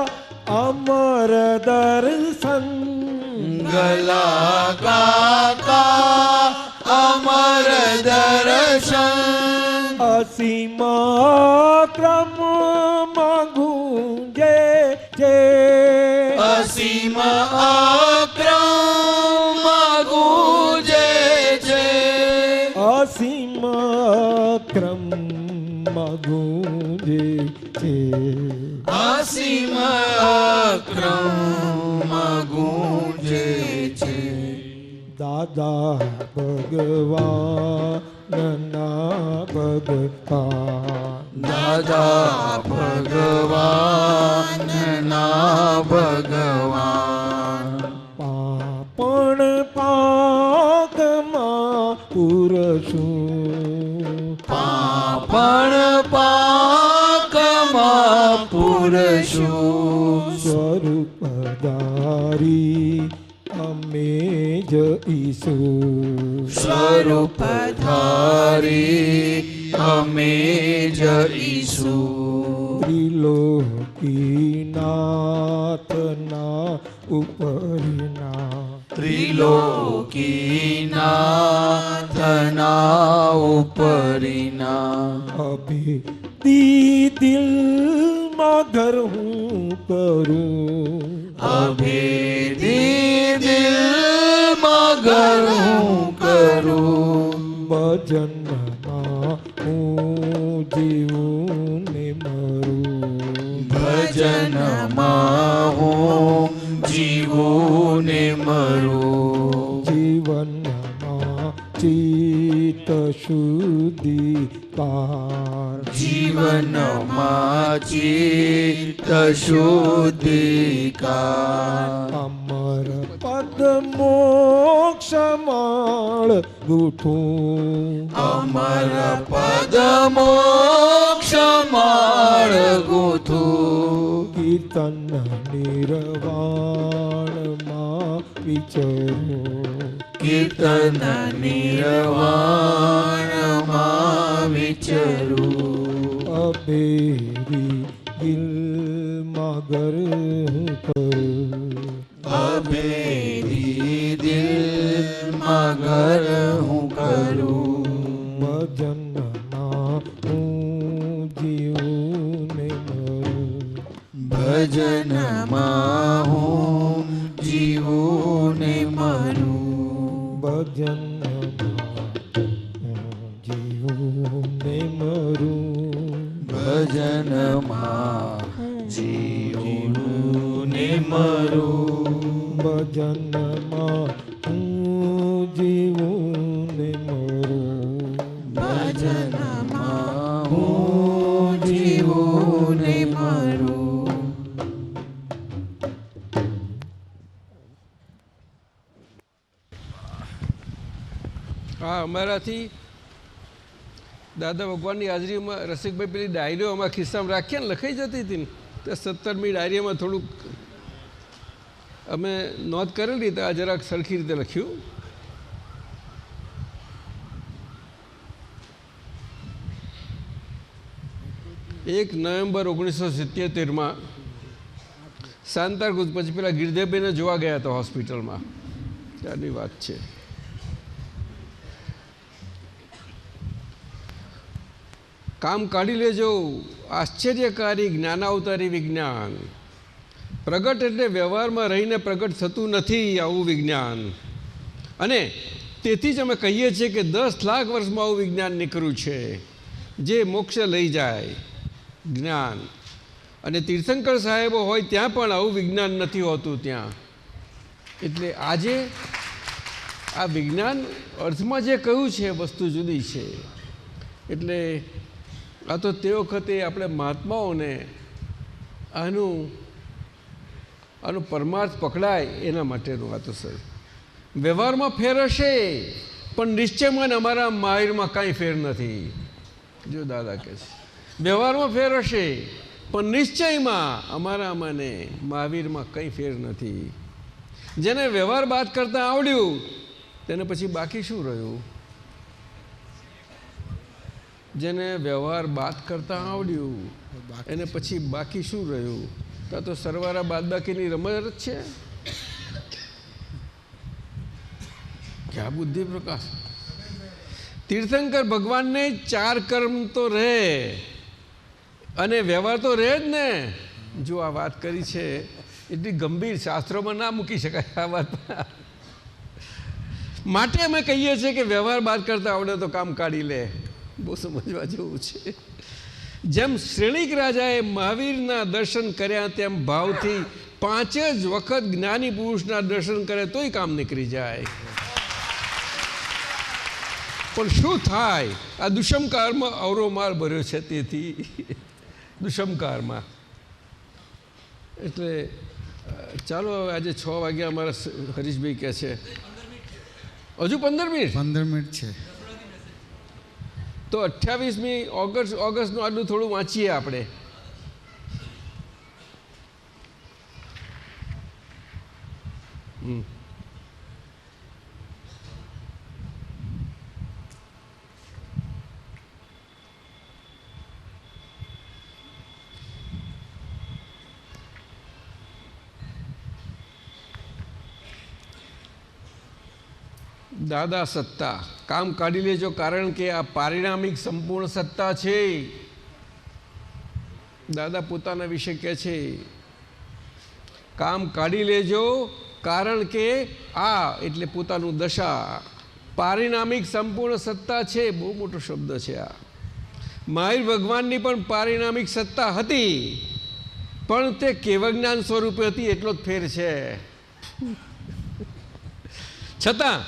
અમર દર્શન ગલા કાકા અમર દર્શન અસીમ ક્રમ ગુંજે છે અસીમ અક્રમ ગુંજે છે અસીમ ક્રમ ગુંજે છે અસીમ અક્રમ ગુંજે છે દાદા ભગવાનના ભગવાન દાદા ભગવાનના ભગવાન પાપણ પાકમાં પુરશું પાપણ પાકમાં પુરશું સ્વરૂપધારી અમે જ ઈસુ સ્વરૂપધારી અમે જ ઈસુ ત્રિલોકીનાથના ઉપરના ત્રિલોકીનાથના ઉપરીના અભેદી દિલમાં ઘર હું કરું અભેદી દિલમાં ઘર હું કરું ભજનમાં હું જીવું ને મરું ભજનમાં હું જીવું ને મરું જીવનમાં ચિત્ત શુદ્ધિ કાર જીવનમાં ચિત્ત શુદ્ધિકાર અમર પદ મોક્ષ માળ ગૂઠું અમર પદ મોક્ષ માળ ગૂંથું કીર્તન નિર્વાણમાં વિચરું કીર્તન નિર્વાણમાં વિચરું અભેરી દિલમાં ઘર કરું અભેદી દિલમાં ઘર હું કરું ભજનમાં હું જીવું ને મરું ભજનમાં હું જીવું ને મરું ભજનમાં હું જીવું ને મરું ભજનમાં જીવું ને મરું ભજનમાં હું જીવું ને મરું ભજનમાં હું જીવું ને મરું હા, અમારાથી દાદા ભગવાનની હાજરીમાં રસિકભાઈ પેલી ડાયરીઓ અમારા ખિસ્સામાં રાખીએ ને લખાઈ જતી હતી ને તો 17મી ડાયરીમાં થોડુંક અમે નોંધ કરેલી તો આ જરાક સરખી રીતે લખ્યું. એક નવેમ્બર 1977 સાંતાક્રુઝ પછી પેલા ગિરધેભાઈને જોવા ગયા હતા હોસ્પિટલમાં, ત્યારની વાત છે. કામ કાઢી લેજો આશ્ચર્યકારી જ્ઞાનાવતારી વિજ્ઞાન. પ્રગટ એટલે વ્યવહારમાં રહીને પ્રગટ થતું નથી આવું વિજ્ઞાન. અને તેથી જ અમે કહીએ છીએ કે 10 લાખ વર્ષમાં આવું વિજ્ઞાન નીકળ્યું છે જે મોક્ષ લઈ જાય જ્ઞાન. અને તીર્થંકર સાહેબો હોય ત્યાં પણ આવું વિજ્ઞાન નથી હોતું ત્યાં. એટલે આજે આ વિજ્ઞાન અર્થમાં જે કહ્યું છે વસ્તુ જુદી છે. એટલે આ તો તે વખતે આપણે મહાત્માઓને આનું પરમાર્થ પકડાય એના માટેનું આ તો સર. વ્યવહારમાં ફેર હશે પણ નિશ્ચયમાં અમારા માહિરમાં કાંઈ ફેર નથી. જો દાદા કહે છે વ્યવહારમાં ફેર હશે પણ નિશ્ચયમાં અમારામાં ને મહાવીરમાં કંઈ ફેર નથી. જેને વ્યવહાર બાદ કરતાં આવડ્યું તેને પછી બાકી શું રહ્યું? જેને વ્યવહાર બાદ કરતાં આવડ્યું એને પછી બાકી શું રહ્યું? તો સરવારા બાદબાકીની રમત જ છે. ક્યાં બુદ્ધિ પ્રકાશ! તીર્થંકર ભગવાનને 4 કર્મ તો રહે અને વ્યવહાર તો રહે જ ને. જો આ વાત કરી છે એટલી ગંભીર, શાસ્ત્રોમાં ના મૂકી શકાય આ વાત. માટે અમે કહીએ છીએ કે વ્યવહાર બાદ કરતા આવડે તો કામ કાઢી લે. બહુ સમજવા જેવું છે. જેમ શ્રેણિક રાજાએ મહાવીરના દર્શન કર્યા તેમ ભાવથી 5 જ વખત જ્ઞાની પુરુષના દર્શન કરે તોય કામ નીકળી જાય. પણ શું થાય? આ દુષ્મકારમાં અવરોમાર ભર્યો છે. તેથી દુષ્મકારમાં એટલે ચાલો હવે આજે 6 વાગ્યા અમારા હરીશભાઈ કહે છે હજુ 15 મિનિટ છે. તો 28મી ઓગસ્ટનું આટલું થોડું વાંચીએ આપણે. દાદા સત્તા કામ કાઢી લેજો કારણ કે આ પારિણામિક સંપૂર્ણ સત્તા છે. દાદા પોતાના વિશે કહે છે કામ કાઢી લેજો કારણ કે આ એટલે પોતાનું દશા પારિણામિક સંપૂર્ણ સત્તા છે. બહુ મોટો શબ્દ છે આ. મહાવીર ભગવાનની પણ પારિણામિક સત્તા હતી પણ તે કેવજ્ઞાન સ્વરૂપે હતી એટલો જ ફેર છે. છતાં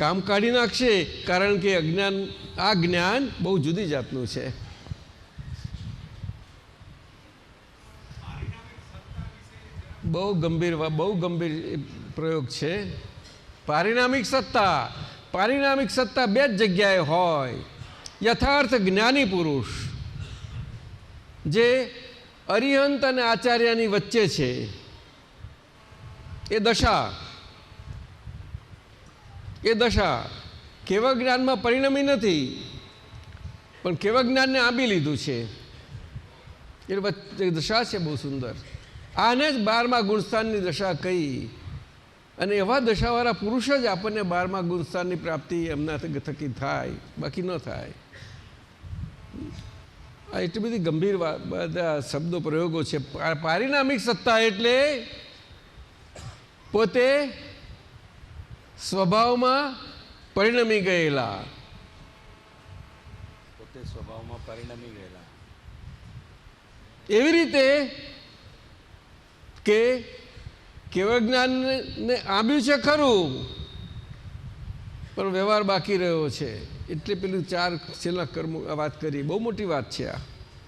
કામ કાઢી નાખશે કારણ કે આ જ્ઞાન બહુ જુદી જાતનું છે. બહુ ગંભીર પ્રયોગ છે. પારિણામિક સત્તા 2 જ જગ્યાએ હોય. યથાર્થ જ્ઞાની પુરુષ જે અરિહંત અને આચાર્યની વચ્ચે છે એ દશા કેવળ જ્ઞાનમાં પરિણમી નથી પણ કેવળ જ્ઞાનને આંબી લીધું છે. એ વચ્ચે દશા છે બહુ સુંદર. આને જ 12મા ગુણસ્થાનની દશા કહી. અને એવા દશાવાળા પુરુષ જ આપણને 12મા ગુણસ્થાનની પ્રાપ્તિ એમના થકી થાય, બાકી ન થાય. આ એટલી બધી ગંભીર બધા શબ્દો પ્રયોગો છે. પારિણામિક સત્તા એટલે પોતે સ્વભાવમાં પરિણમી ગયેલા. એવી રીતે કે કેવળ જ્ઞાનને આંબ્યું છે ખરું પણ વ્યવહાર બાકી રહ્યો છે. એટલે પેલું 4 છેલ્લા કર્મો વાત કરી. બહુ મોટી વાત છે આ.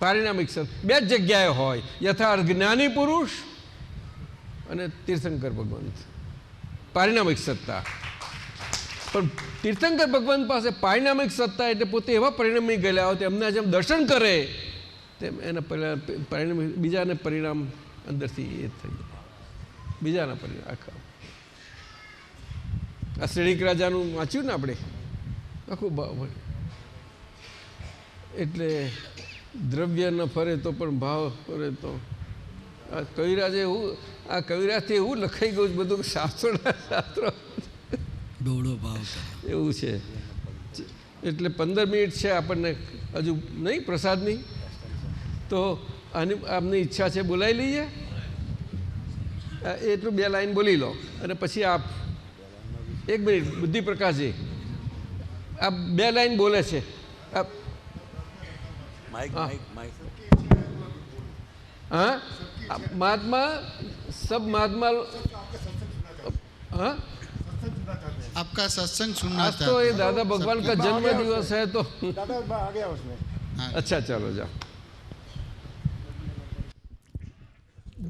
પારિણામિક સત્તા 2 જ જગ્યાએ હોય. યથાર્થ જ્ઞાની પુરુષ અને તીર્થંકર ભગવાન. પારિણામિક સત્તા પણ તીર્થંકર ભગવાન પાસે પારિણામિક સત્તા એટલે પોતે એવા પરિણામી ગયેલા હોય એમના જેમ દર્શન કરે તેમ એના પરિણામ બીજાને પરિણામ અંદરથી એ થઈ જાય, બીજાના પરિણામ આખા. આ શ્રેણીક રાજાનું વાંચ્યું ને આપણે આખું ભાવ, એટલે દ્રવ્ય ન ફરે તો પણ ભાવ ફરે તો. આ કવિરાજે એવું, આ કવિરાજથી એવું લખાઈ ગયું બધું શાસ્ત્રો દોડો ભાવ એવું છે. એટલે 15 મિનિટ છે આપણને હજુ નહીં પ્રસાદની, તો આની આપની ઈચ્છા છે બોલાવી લઈએ, એટલું 2 લાઈન બોલી લો અને પછી આપ 1 મિનિટ બુદ્ધિ પ્રકાશજી આ 2 લાઈન બોલે છે. हाँ महात्मा सब महात्मा हाँ आपका सत्संग सुनना आज तो ये दादा भगवान का जन्म दिवस है तो आ गया उसमें. अच्छा चलो जाओ.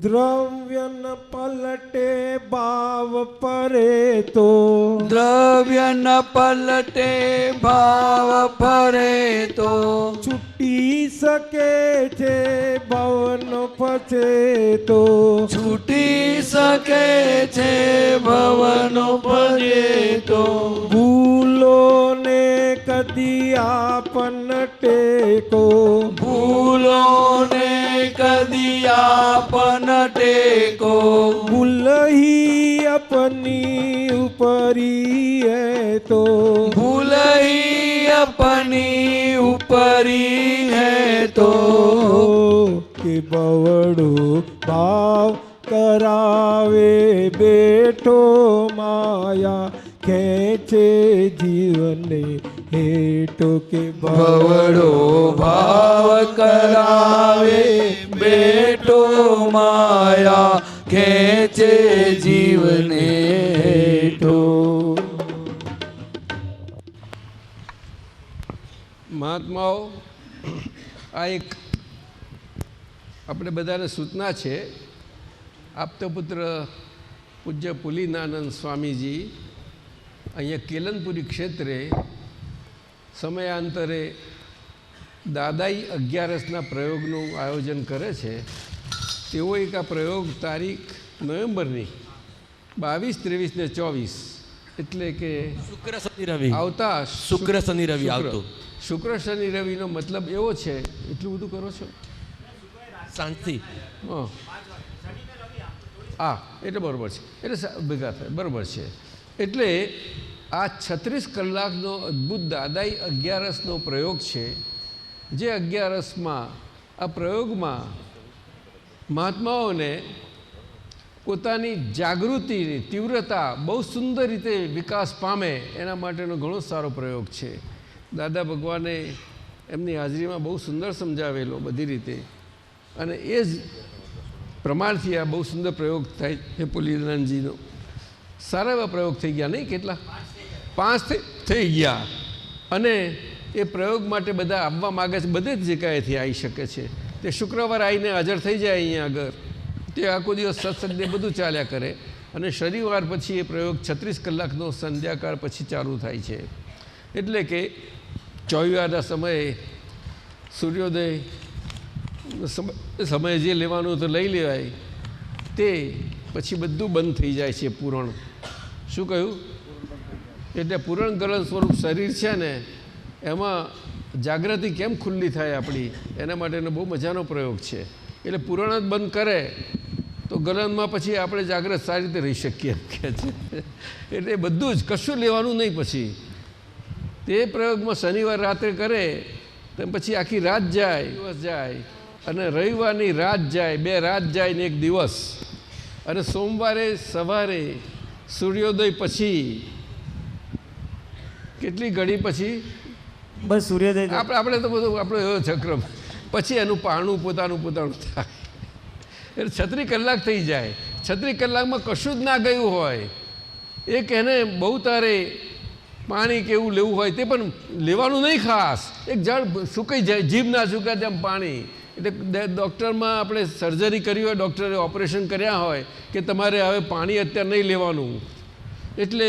દ્રવ્ય ન પલટે ભાવ પરે તો, દ્રવ્ય ન પલટે ભાવ ફરે તો, છૂટી શકે છે ભવન પછે તો, છૂટી શકે છે ભવનો પરે તો, ભૂલો ને કદી આપન ટેકો, ભૂલો ને કદી આપન ટેકો, ભૂલ ही अपनी ऊपरी है तो, भूल ही अपनी ऊपरी है तो, કે બવડો ભાવ કરાવે બેઠો માયા ખેંચે જીવને હેઠો, કે બવડો ભાવ કરાવે બેઠો માયા ખેંચે જીવને હેઠો. મહાત્માઓ આ એક આપણે બધાને સૂચના છે. આપતપુત્ર પૂજ્ય પુલિનાનંદ સ્વામીજી અહીંયા કેલનપુરી ક્ષેત્રે સમયાંતરે દાદાઈ 11ના પ્રયોગનું આયોજન કરે છે. તેઓ એક આ પ્રયોગ તારીખ નવેમ્બરની 22, 23 ને 24 એટલે કે શુક્ર શનિ રવિ આવતા શુક્ર શનિ રવિ આવતું. શુક્ર શનિ રવિનો મતલબ એવો છે, એટલું બધું કરો છો શાંતિ. હા એટલે બરાબર છે, એટલે ભેગા થાય બરાબર છે. એટલે આ 36 કલાકનો અદ્ભુત દાદાઈ 11નો પ્રયોગ છે. જે 11માં આ પ્રયોગમાં મહાત્માઓને પોતાની જાગૃતિની તીવ્રતા બહુ સુંદર રીતે વિકાસ પામે એના માટેનો ઘણો સારો પ્રયોગ છે. દાદા ભગવાને એમની હાજરીમાં બહુ સુંદર સમજાવેલો બધી રીતે, અને એ જ પ્રમાણથી આ બહુ સુંદર પ્રયોગ થાય છે પુલિનાનંદજીનો. સારા એવા પ્રયોગ થઈ ગયા નહીં, કેટલા 5 થઈ ગયા. અને એ પ્રયોગ માટે બધા આવવા માગે છે, બધે જ જગ્યાએથી આવી શકે છે. તે શુક્રવાર આવીને હાજર થઈ જાય અહીંયા આગળ, તે આખો દિવસ સત્સંગને બધું ચાલ્યા કરે. અને શનિવાર પછી એ પ્રયોગ 36 કલાકનો સંધ્યાકાળ પછી ચાલુ થાય છે. એટલે કે 24 વાગ્યાના સમયે સૂર્યોદય સમયે જે લેવાનું તો લઈ લેવાય, તે પછી બધું બંધ થઈ જાય છે. પૂરણ શું કહ્યું? એટલે પૂરણ ગલન સ્વરૂપ શરીર છે ને, એમાં જાગૃતિ કેમ ખુલ્લી થાય આપણી, એના માટેનો બહુ મજાનો પ્રયોગ છે. એટલે પૂરણ જ બંધ કરે તો ગલનમાં પછી આપણે જાગૃત સારી રીતે રહી શકીએ કે છે. એટલે બધું જ કશું લેવાનું નહીં. પછી તે પ્રયોગમાં શનિવાર રાત્રે કરે તો પછી આખી રાત જાય, દિવસ જાય, અને રવિવારની રાત જાય, 2 રાત જાય ને 1 દિવસ, અને સોમવારે સવારે સૂર્યોદય પછી કેટલી ઘડી પછી બસ સૂર્યોદય આપણે તો બધું આપણો એવો ચક્ર પછી એનું પારણું પોતાનું થાય. એટલે 36 કલાક થઈ જાય. 36 કલાકમાં કશું જ ના ગયું હોય, એક એને બહુ તારે પાણી કેવું લેવું હોય તે પણ લેવાનું નહીં. ખાસ એક ઝાડ સુકાઈ જાય, જીભ ના સુકાય તેમ પાણી. એટલે ડૉક્ટરમાં આપણે સર્જરી કરી હોય, ડૉક્ટરે ઓપરેશન કર્યા હોય કે તમારે હવે પાણી અત્યારે નહીં લેવાનું, એટલે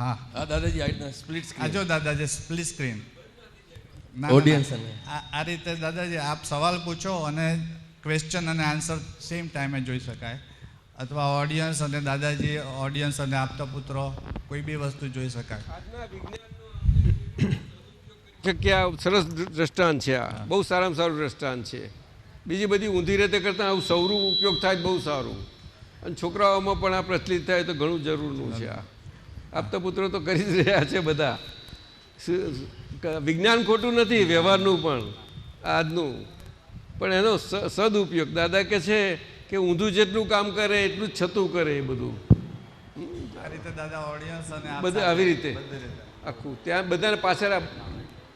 હા હા દાદાજી સ્પ્લિટ આ જો દાદાજી સ્પ્લિટ સ્ક્રીન Audience અને. આ રીતે દાદાજી આપ સવાલ પૂછો અને ક્વેશ્ચન અને આન્સર સેમ ટાઈમે જોઈ શકાય, અથવા ઓડિયન્સ અને દાદાજી, ઓડિયન્સ અને આપતા પુત્રો કોઈ બી વસ્તુ જોઈ શકાય. શક્યા સરસ દ્રષ્ટાંત છે આ, બહુ સારામાં સારું દ્રષ્ટાંત છે. બીજી બધી ઊંધી રીતે કરતાં આવું સૌરું ઉપયોગ થાય બહુ સારું, અને છોકરાઓમાં પણ આ પ્રચલિત થાય તો ઘણું જરૂરનું છે. આ આપતા પુત્રો તો કરી જ રહ્યા છે બધા. વિજ્ઞાન ખોટું નથી, વ્યવહારનું પણ આજનું, પણ એનો સદુપયોગ. દાદા કહે છે કે ઊંધું જેટલું કામ કરે એટલું જ છતું કરે એ બધું. આ રીતે દાદા ઓડિયન્સ અને બધું આવી રીતે આખું ત્યાં બધાને પાછળ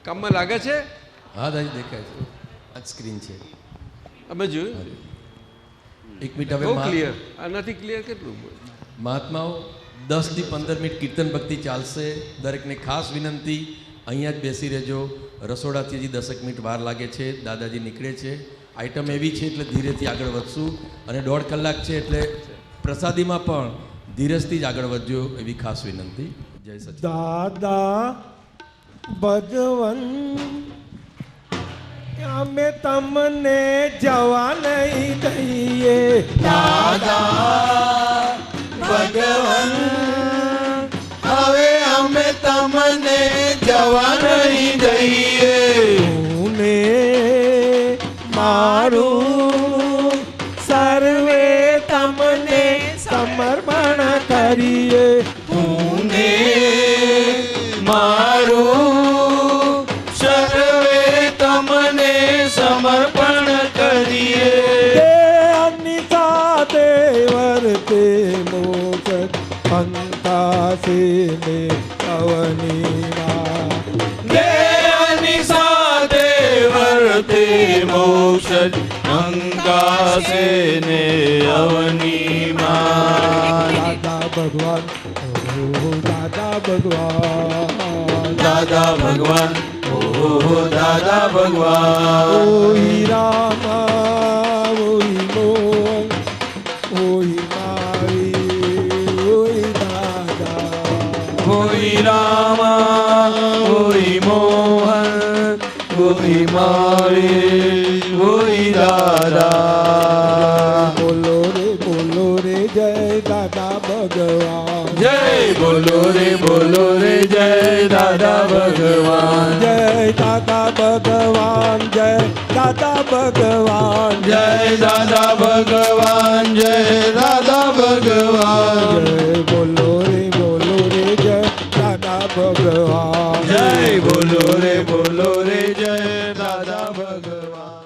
કામમાં લાગે છે. હા દાદાજી દેખાય છે, આ સ્ક્રીન છે, અમે જોયું. એક મિનિટ હવે બહુ ક્લિયર. આનાથી ક્લિયર કેટલું? મહાત્માઓ 10 થી 15 મિનિટ કીર્તન ભક્તિ ચાલશે. દરેકને ખાસ વિનંતી, અહીંયા જ બેસી રહેજો. રસોડાથી હજી 10 મિનિટ વાર લાગે છે, દાદાજી નીકળે છે. આઈટમ એવી છે એટલે ધીરેથી આગળ વધશું, અને 1.5 કલાક છે એટલે પ્રસાદીમાં પણ ધીરજથી જ આગળ વધજો એવી ખાસ વિનંતી. જય સચિદાનંદ. દાદા ભગવાન અમે તમને જવા નહીં દઈએ. દાદા ભગવાન હવે અમે તમને જવા નહીં દઈએ. ને મારું સર્વે તમને સમર્પણ કરીએ. ને મારું સર્વે તમને સમર્પણ કરીએ. દેહની સાથે વર્તે મોક્ષ અંતાસીને અવનીમાં. દેહની સાથે વર્તે મોક્ષ અંકાશે ને અવનીમાં. દાદા ભગવાન, ઓ દાદા ભગવાન, દાદા ભગવાન, ઓ દાદા ભગવાન. ઓહી રામા ઓહી મોહન ઓહી મારી ઓહી દાદા. ઓહી રામા ઓહી મોહન ઓહી મારી ઓહી દાદા. બોલો રે જય દાદા ભગવાન. જય બોલો રે જય દાદા ભગવાન. જય દાદા ભગવાન, જય દાદા ભગવાન, જય દાદા ભગવાન, જય દાદા ભગવાન. જય બોલો રે જય દાદા ભગવાન. જય બોલો રે જય દાદા ભગવાન.